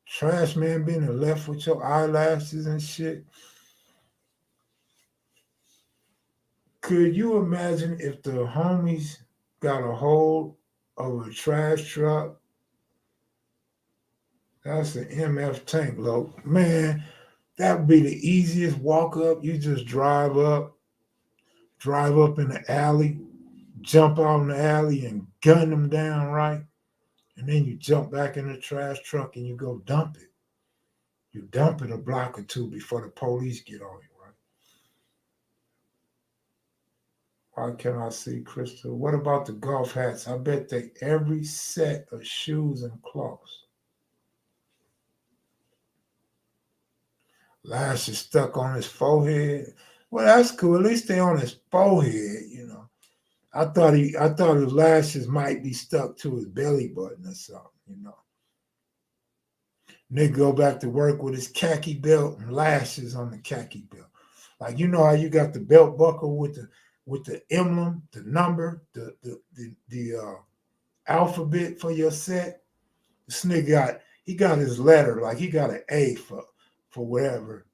Trash man being left with your eyelashes and shit. Could you imagine if the homies got a hold of a trash truck? That's an MF tank, low. Man, that would be the easiest walk up. You just drive up in the alley, jump out in the alley and gun them down, right? And then you jump back in the trash truck and you go dump it. You dump it a block or two before the police get on you, right? Why can't I see Crystal? What about the golf hats? I bet they every set of shoes and cloths. Lash is stuck on his forehead. Well, that's cool. At least they on his forehead, you know. I thought his lashes might be stuck to his belly button or something, you know. Nigga go back to work with his khaki belt and lashes on the khaki belt. Like you know how you got the belt buckle with with the emblem, the number, the alphabet for your set. This nigga got his letter, like he got an A for whatever,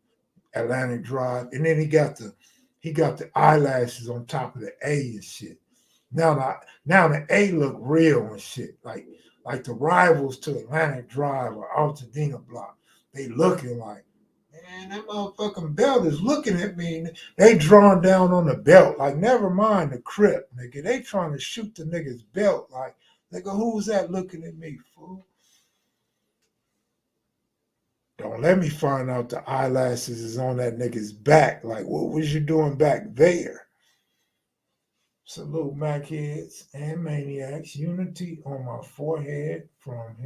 Atlantic Drive, and then he got the eyelashes on top of the A and shit. Now the A look real and shit, like the rivals to Atlantic Drive or Altadena Block. They looking like, man, that motherfucking belt is looking at me. They drawn down on the belt, like never mind the crip, nigga. They trying to shoot the nigga's belt, like, nigga, who's that looking at me, fool? Don't let me find out the eyelashes is on that nigga's back. Like, what was you doing back there? Salute Mac heads and maniacs. Unity on my forehead from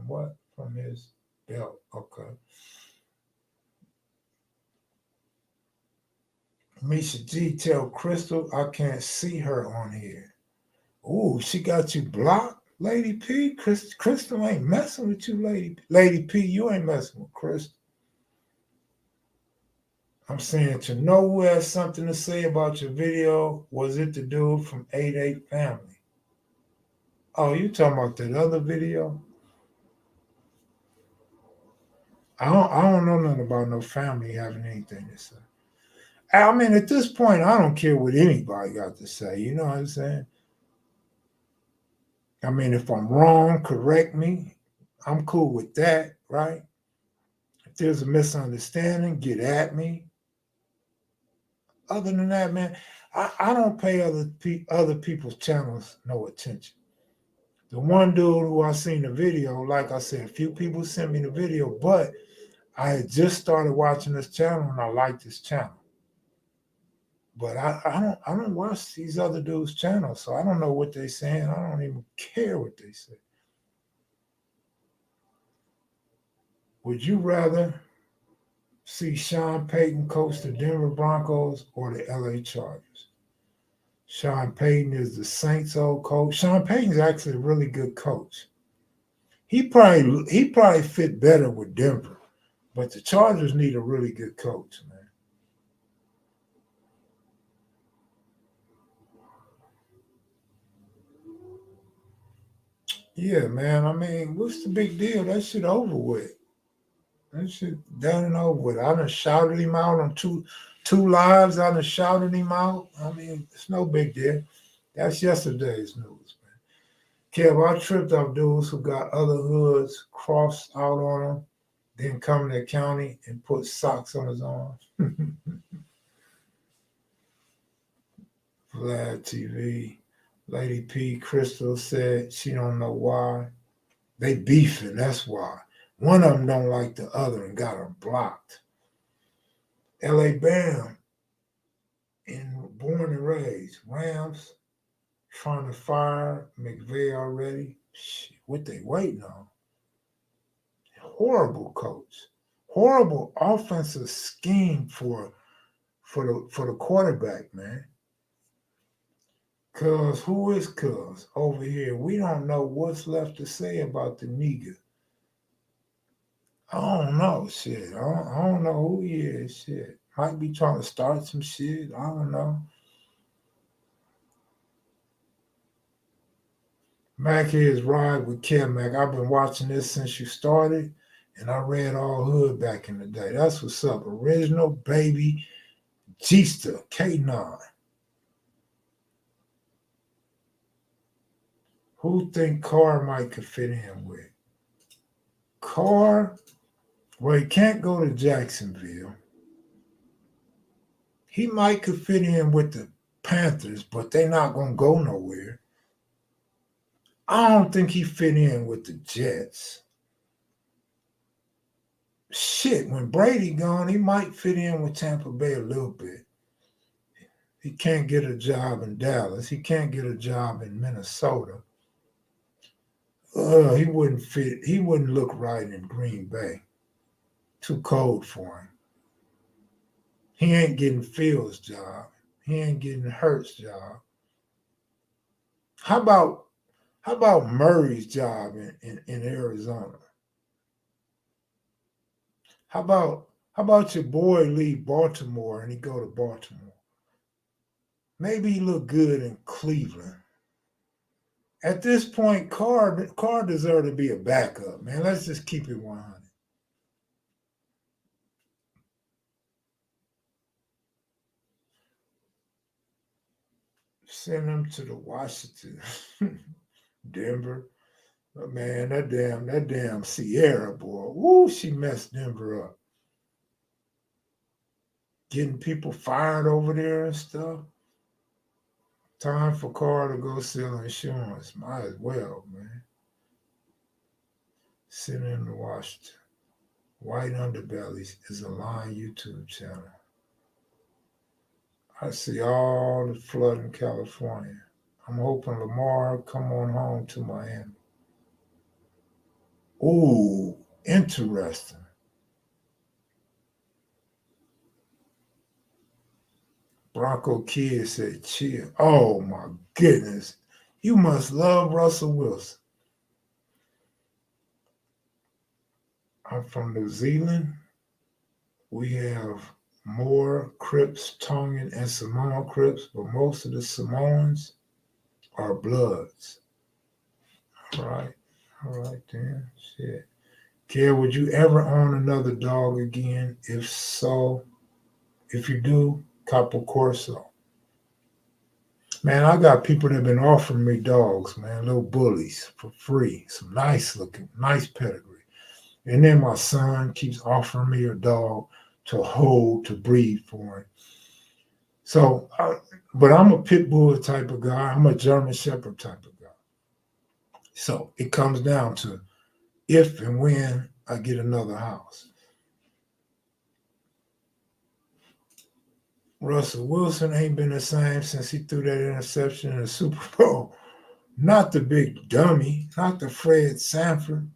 what? From his belt. Okay. Misha G tell Crystal I can't see her on here. Ooh, she got you blocked, Lady P. Crystal ain't messing with you, Lady P. You ain't messing with Crystal. I'm saying to know who has something to say about your video. Was it the dude from 88 Family? Oh, you talking about that other video? I don't know nothing about no family having anything to say. I mean, at this point, I don't care what anybody got to say. You know what I'm saying? I mean, if I'm wrong, correct me. I'm cool with that, right? If there's a misunderstanding, get at me. Other than that, man, I don't pay other people's channels no attention. The one dude who I seen the video, like I said, a few people sent me the video, but I had just started watching this channel and I like this channel. But I don't watch these other dudes' channels, so I don't know what they're saying. I don't even care what they say. Would you rather see Sean Payton coach the Denver Broncos or the LA Chargers? Sean Payton is the Saints' old coach. Sean Payton's actually a really good coach. He probably fit better with Denver, but the Chargers need a really good coach, man. Yeah, man. I mean, what's the big deal? That shit over with. That shit done and over with. I done shouted him out on two lives. I done shouted him out. I mean, it's no big deal. That's yesterday's news, man. Kev, I tripped off dudes who got other hoods crossed out on them, then come to the county and put socks on his arms. Vlad TV. Lady P. Crystal said she don't know why. They beefing, that's why. One of them don't like the other and got them blocked. L.A. Bam, born and raised. Rams trying to fire McVay already. Shit, what they waiting on? Horrible coach. Horrible offensive scheme for the quarterback, man. Cuz who is Cuz over here? We don't know what's left to say about the nigga. I don't know, shit. I don't know who he is, shit. Might be trying to start some shit. I don't know. Mac here's Ride with Kev Mac. I've been watching this since you started, and I read all hood back in the day. That's what's up. Original baby Gista K9. Who think Carr could fit in with? Carr, well, he can't go to Jacksonville. He might could fit in with the Panthers, but they're not gonna go nowhere. I don't think he fit in with the Jets. Shit, when Brady gone, he might fit in with Tampa Bay a little bit. He can't get a job in Dallas. He can't get a job in Minnesota. He wouldn't fit. He wouldn't look right in Green Bay. Too cold for him. He ain't getting Fields' job. He ain't getting Hurts' job. How about Murray's job in Arizona? How about your boy leave Baltimore and he go to Baltimore? Maybe he looked good in Cleveland. At this point, Carr deserved to be a backup, man. Let's just keep it 100. Send him to the Washington, Denver. But man, that damn Sierra boy. Woo, she messed Denver up. Getting people fired over there and stuff. Time for Carr to go sell insurance. Might as well, man. Send him to Washington. White Underbellies is a Line YouTube channel. I see all the flood in California. I'm hoping Lamar come on home to Miami. Ooh, interesting. Bronco Kid said, chill. Oh my goodness. You must love Russell Wilson. I'm from New Zealand. We have more Crips, Tongan, and Samoan Crips, but most of the Samoans are Bloods. All right then. Shit. Kev, would you ever own another dog again? If so, if you do, Capo Corso. Man, I got people that have been offering me dogs, man, little bullies for free. Some nice looking, nice pedigree. And then my son keeps offering me a dog to hold, to breed for him. So, but I'm a pit bull type of guy. I'm a German Shepherd type of guy. So it comes down to if and when I get another house. Russell Wilson ain't been the same since he threw that interception in the Super Bowl. Not the big dummy, not the Fred Sanford.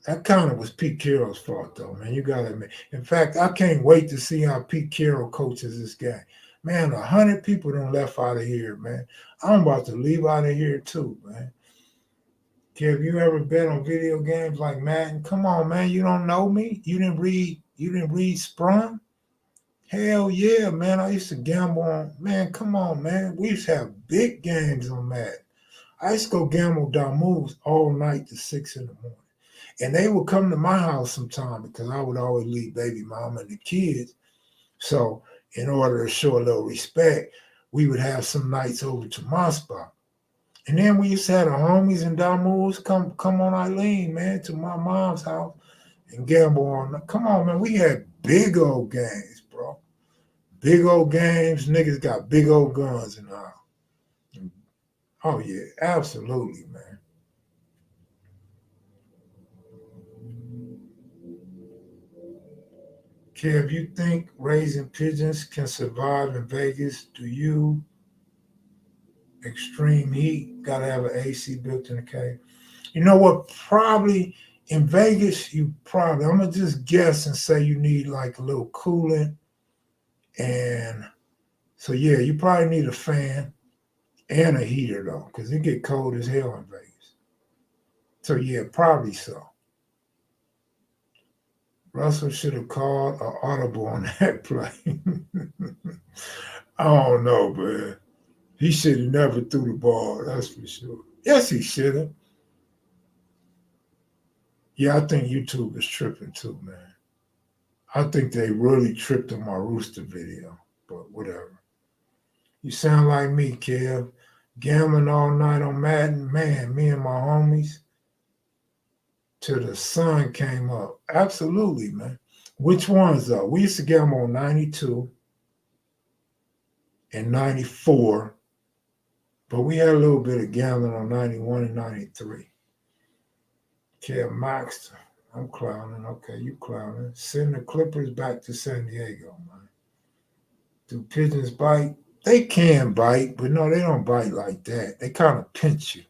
That kind of was Pete Carroll's fault, though, man. You got to admit. In fact, I can't wait to see how Pete Carroll coaches this game. Man, 100 people done left out of here, man. I'm about to leave out of here, too, man. Kev, you ever bet on video games like Madden? Come on, man. You don't know me? You didn't read Sprung? Hell yeah, man. I used to gamble on, man, come on, man. We used to have big games on Madden. I used to go gamble down moves all night to 6 in the morning. And they would come to my house sometime because I would always leave baby mama and the kids. So in order to show a little respect, we would have some nights over to my spot. And then we used to have the homies and Damus come on Eileen, man, to my mom's house and gamble on. Come on, man. We had big old games, bro. Big old games. Niggas got big old guns in the house. Oh, yeah. Absolutely, man. Kev, you think raising pigeons can survive in Vegas? Do you? Extreme heat, gotta have an AC built in the cave. You know what? Probably in Vegas, I'm gonna just guess and say you need like a little coolant. And so, yeah, you probably need a fan and a heater though, because it get cold as hell in Vegas. So, yeah, probably so. Russell should have called an audible on that play. I don't know, man. He should have never threw the ball, that's for sure. Yes, he should have. Yeah, I think YouTube is tripping too, man. I think they really tripped on my rooster video, but whatever. You sound like me, Kev. Gambling all night on Madden. Man, me and my homies till the sun came up. Absolutely, man. Which ones, though? We used to gamble on 92 and 94, but we had a little bit of gambling on 91 and 93. Kev Mac, I'm clowning. Okay, you clowning. Send the Clippers back to San Diego, man. Do pigeons bite? They can bite, but no, they don't bite like that. They kind of pinch you.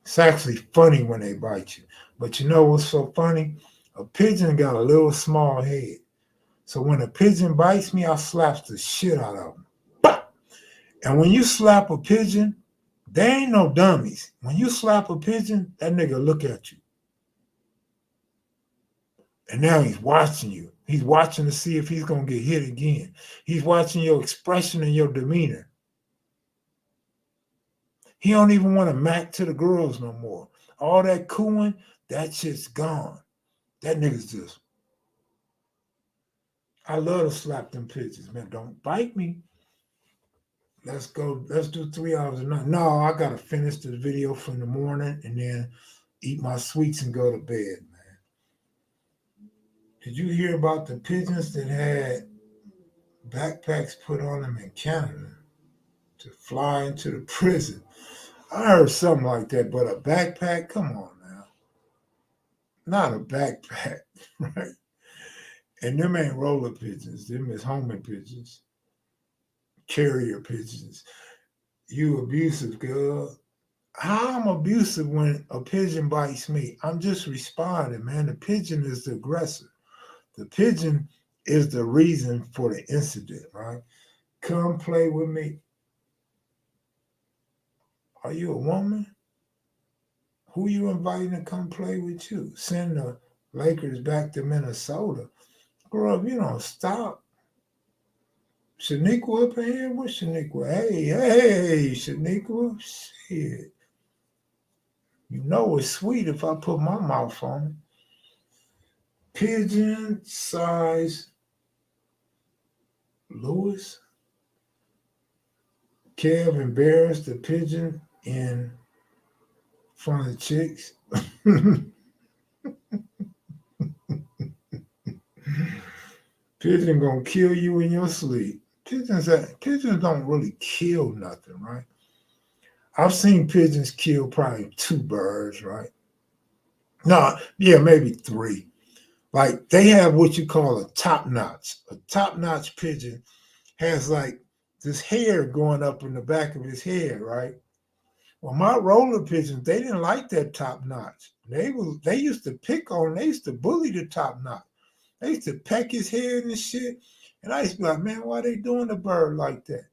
It's actually funny when they bite you. But you know what's so funny? A pigeon got a little small head. So when a pigeon bites me, I slap the shit out of them. And when you slap a pigeon, they ain't no dummies. When you slap a pigeon, that nigga look at you. And now he's watching you. He's watching to see if he's going to get hit again. He's watching your expression and your demeanor. He don't even want to mac to the girls no more. All that cooing, that shit's gone. That nigga's just, I love to slap them pigeons, man. Don't bite me. Let's go. Let's do 3 hours a night. No, I got to finish the video from the morning and then eat my sweets and go to bed, man. Did you hear about the pigeons that had backpacks put on them in Canada to fly into the prison? I heard something like that, but a backpack? Come on now. Not a backpack, right? And them ain't roller pigeons. Them is homing pigeons. Carrier pigeons. You abusive, girl. How I'm abusive when a pigeon bites me? I'm just responding, man. The pigeon is the aggressor. The pigeon is the reason for the incident, right? Come play with me. Are you a woman? Who you inviting to come play with you? Send the Lakers back to Minnesota. Girl, if you don't stop. Shaniqua up in here? What's Shaniqua? Hey, Shaniqua. Shit. You know it's sweet if I put my mouth on it. Pigeon size Lewis. Kev embarrassed the pigeon in front of chicks. Pigeon gonna kill you in your sleep. Pigeons don't really kill nothing, right? I've seen pigeons kill probably 2 birds, right? No, yeah, maybe 3. Like they have what you call a top notch. A top notch pigeon has like this hair going up in the back of his head, right? Well, my roller pigeons, they didn't like that top notch. They used to pick on, they used to bully the top notch. They used to peck his head and shit. And I used to be like, man, why they doing the bird like that?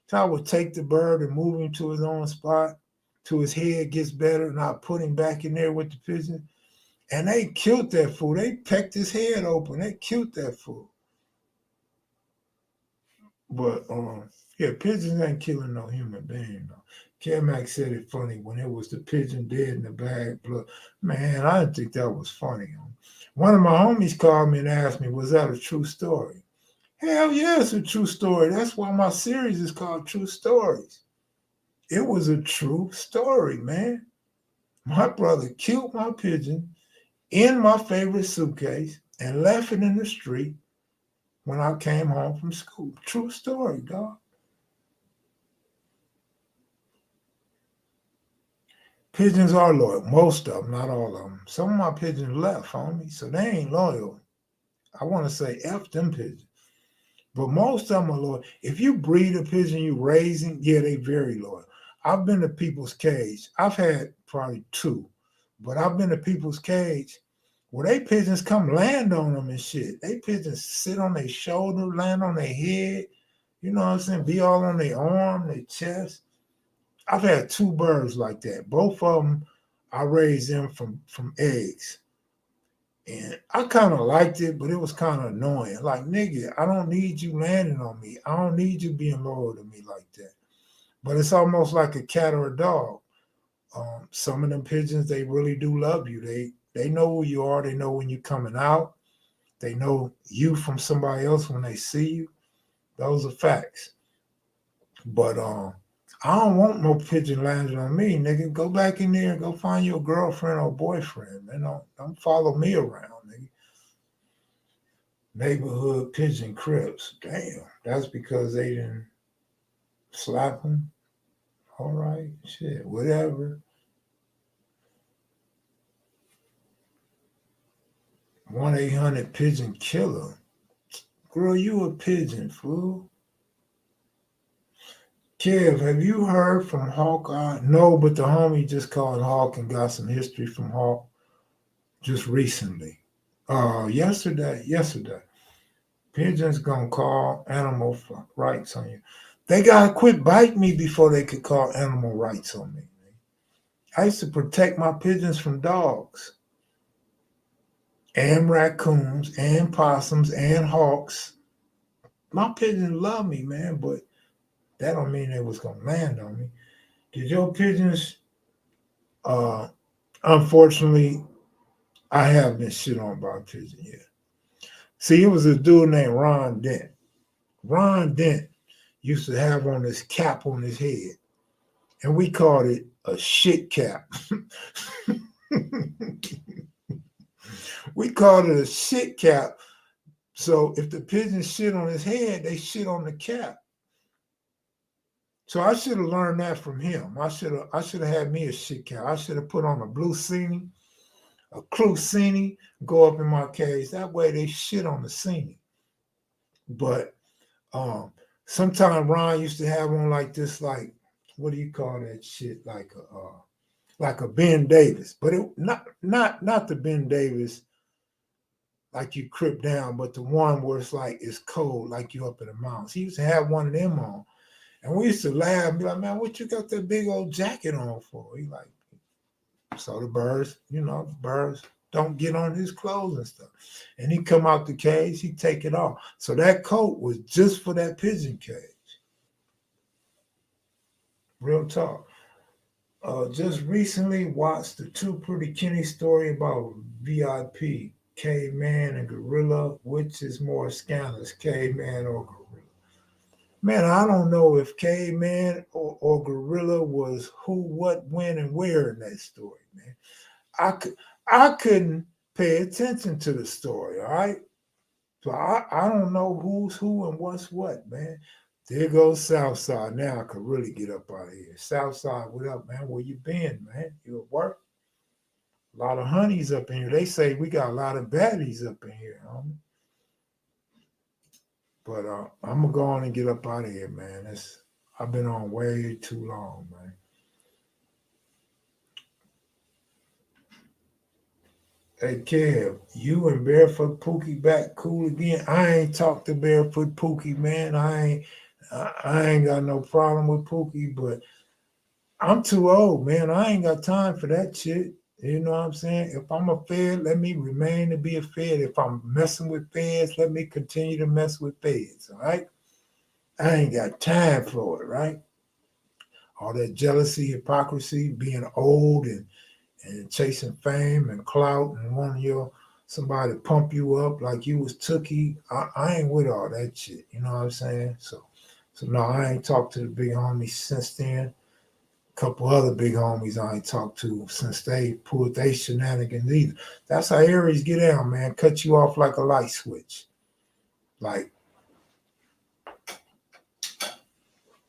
So I would take the bird and move him to his own spot till his head gets better, and I put him back in there with the pigeon. And they killed that fool. They pecked his head open. They killed that fool. But yeah, pigeons ain't killing no human being though. Kev Mac said it funny when it was the pigeon dead in the bag. Blood. Man, I didn't think that was funny. One of my homies called me and asked me, was that a true story? Hell yeah, it's a true story. That's why my series is called True Stories. It was a true story, man. My brother killed my pigeon in my favorite suitcase and left it in the street when I came home from school. True story, dog. Pigeons are loyal. Most of them, not all of them. Some of my pigeons left, homie, so they ain't loyal. I want to say F them pigeons. But most of them are loyal. If you breed a pigeon you raising, yeah, they very loyal. I've been to people's cage. I've had probably 2, but I've been to people's cage where they pigeons come land on them and shit. They pigeons sit on their shoulder, land on their head, you know what I'm saying? Be all on their arm, their chest. I've had 2 birds like that. Both of them, I raised them from eggs. And I kind of liked it, but it was kind of annoying. Like, nigga, I don't need you landing on me. I don't need you being loyal to me like that. But it's almost like a cat or a dog. Some of them pigeons, they really do love you. They know who you are. They know when you're coming out. They know you from somebody else when they see you. Those are facts. But I don't want no pigeon landing on me, nigga. Go back in there and go find your girlfriend or boyfriend, man. Don't follow me around, nigga. Neighborhood pigeon crips. Damn, that's because they didn't slap him. All right, shit, whatever. 1-800 pigeon killer. Girl, you a pigeon, fool. Kev, have you heard from Hawkeye? No, but the homie just called Hawk and got some history from Hawk just recently. Yesterday. Pigeons gonna call animal rights on you. They gotta quit biting me before they could call animal rights on me. I used to protect my pigeons from dogs. and raccoons and possums and hawks. My pigeons love me, man, but that don't mean they was gonna land on me. Did your pigeons? Uh, Unfortunately, I have been shit on by a pigeon yet. See, it was a dude named Ron Dent. Ron Dent used to have on this cap on his head, and we called it a shit cap. We called it a shit cap. So if the pigeon shit on his head, they shit on the cap. So I should have learned that from him. I should have had me a shit cap. I should have put on a blue scene, a Clusini, go up in my cage. That way they shit on the scene. But sometimes Ron used to have on like this, like, what do you call that shit? Like a Ben Davis, but it not the Ben Davis like you crip down, but the one where it's like it's cold, like you up in the mountains. He used to have one of them on, and we used to laugh and be like, "Man, what you got that big old jacket on for?" He like, so the birds, the birds don't get on his clothes and stuff. And he come out the cage, he take it off. So that coat was just for that pigeon cage. Real talk. Just recently watched the Two Pretty Kenny story about VIP, caveman and gorilla. Which is more scandalous, caveman or gorilla? Man, I don't know if caveman or gorilla was who, what, when, and where in that story, man. I couldn't pay attention to the story, all right? So I don't know who's who and what's what, man. There goes Southside. Now I could really get up out of here. Southside, what up, man? Where you been, man? You at work? A lot of honeys up in here. They say we got a lot of baddies up in here, homie. But I'm gonna go on and get up out of here, man. I've been on way too long, man. Hey Kev, you and Barefoot Pookie back cool again? I ain't talked to Barefoot Pookie, man. I ain't got no problem with Pookie, but I'm too old, man. I ain't got time for that shit. You know what I'm saying? If I'm a Fed, let me remain to be a Fed. If I'm messing with Feds, let me continue to mess with Feds, all right? I ain't got time for it, right? All that jealousy, hypocrisy, being old and chasing fame and clout and wanting somebody to pump you up like you was Tookie. I ain't with all that shit. You know what I'm saying? So no, I ain't talked to the big homies since then. A couple other big homies I ain't talked to since they pulled their shenanigans either. That's how Aries get out, man. Cut you off like a light switch. Like,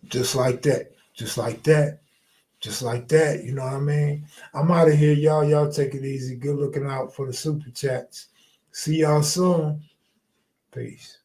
just like that. Just like that. Just like that. You know what I mean? I'm out of here, y'all. Y'all take it easy. Good looking out for the super chats. See y'all soon. Peace.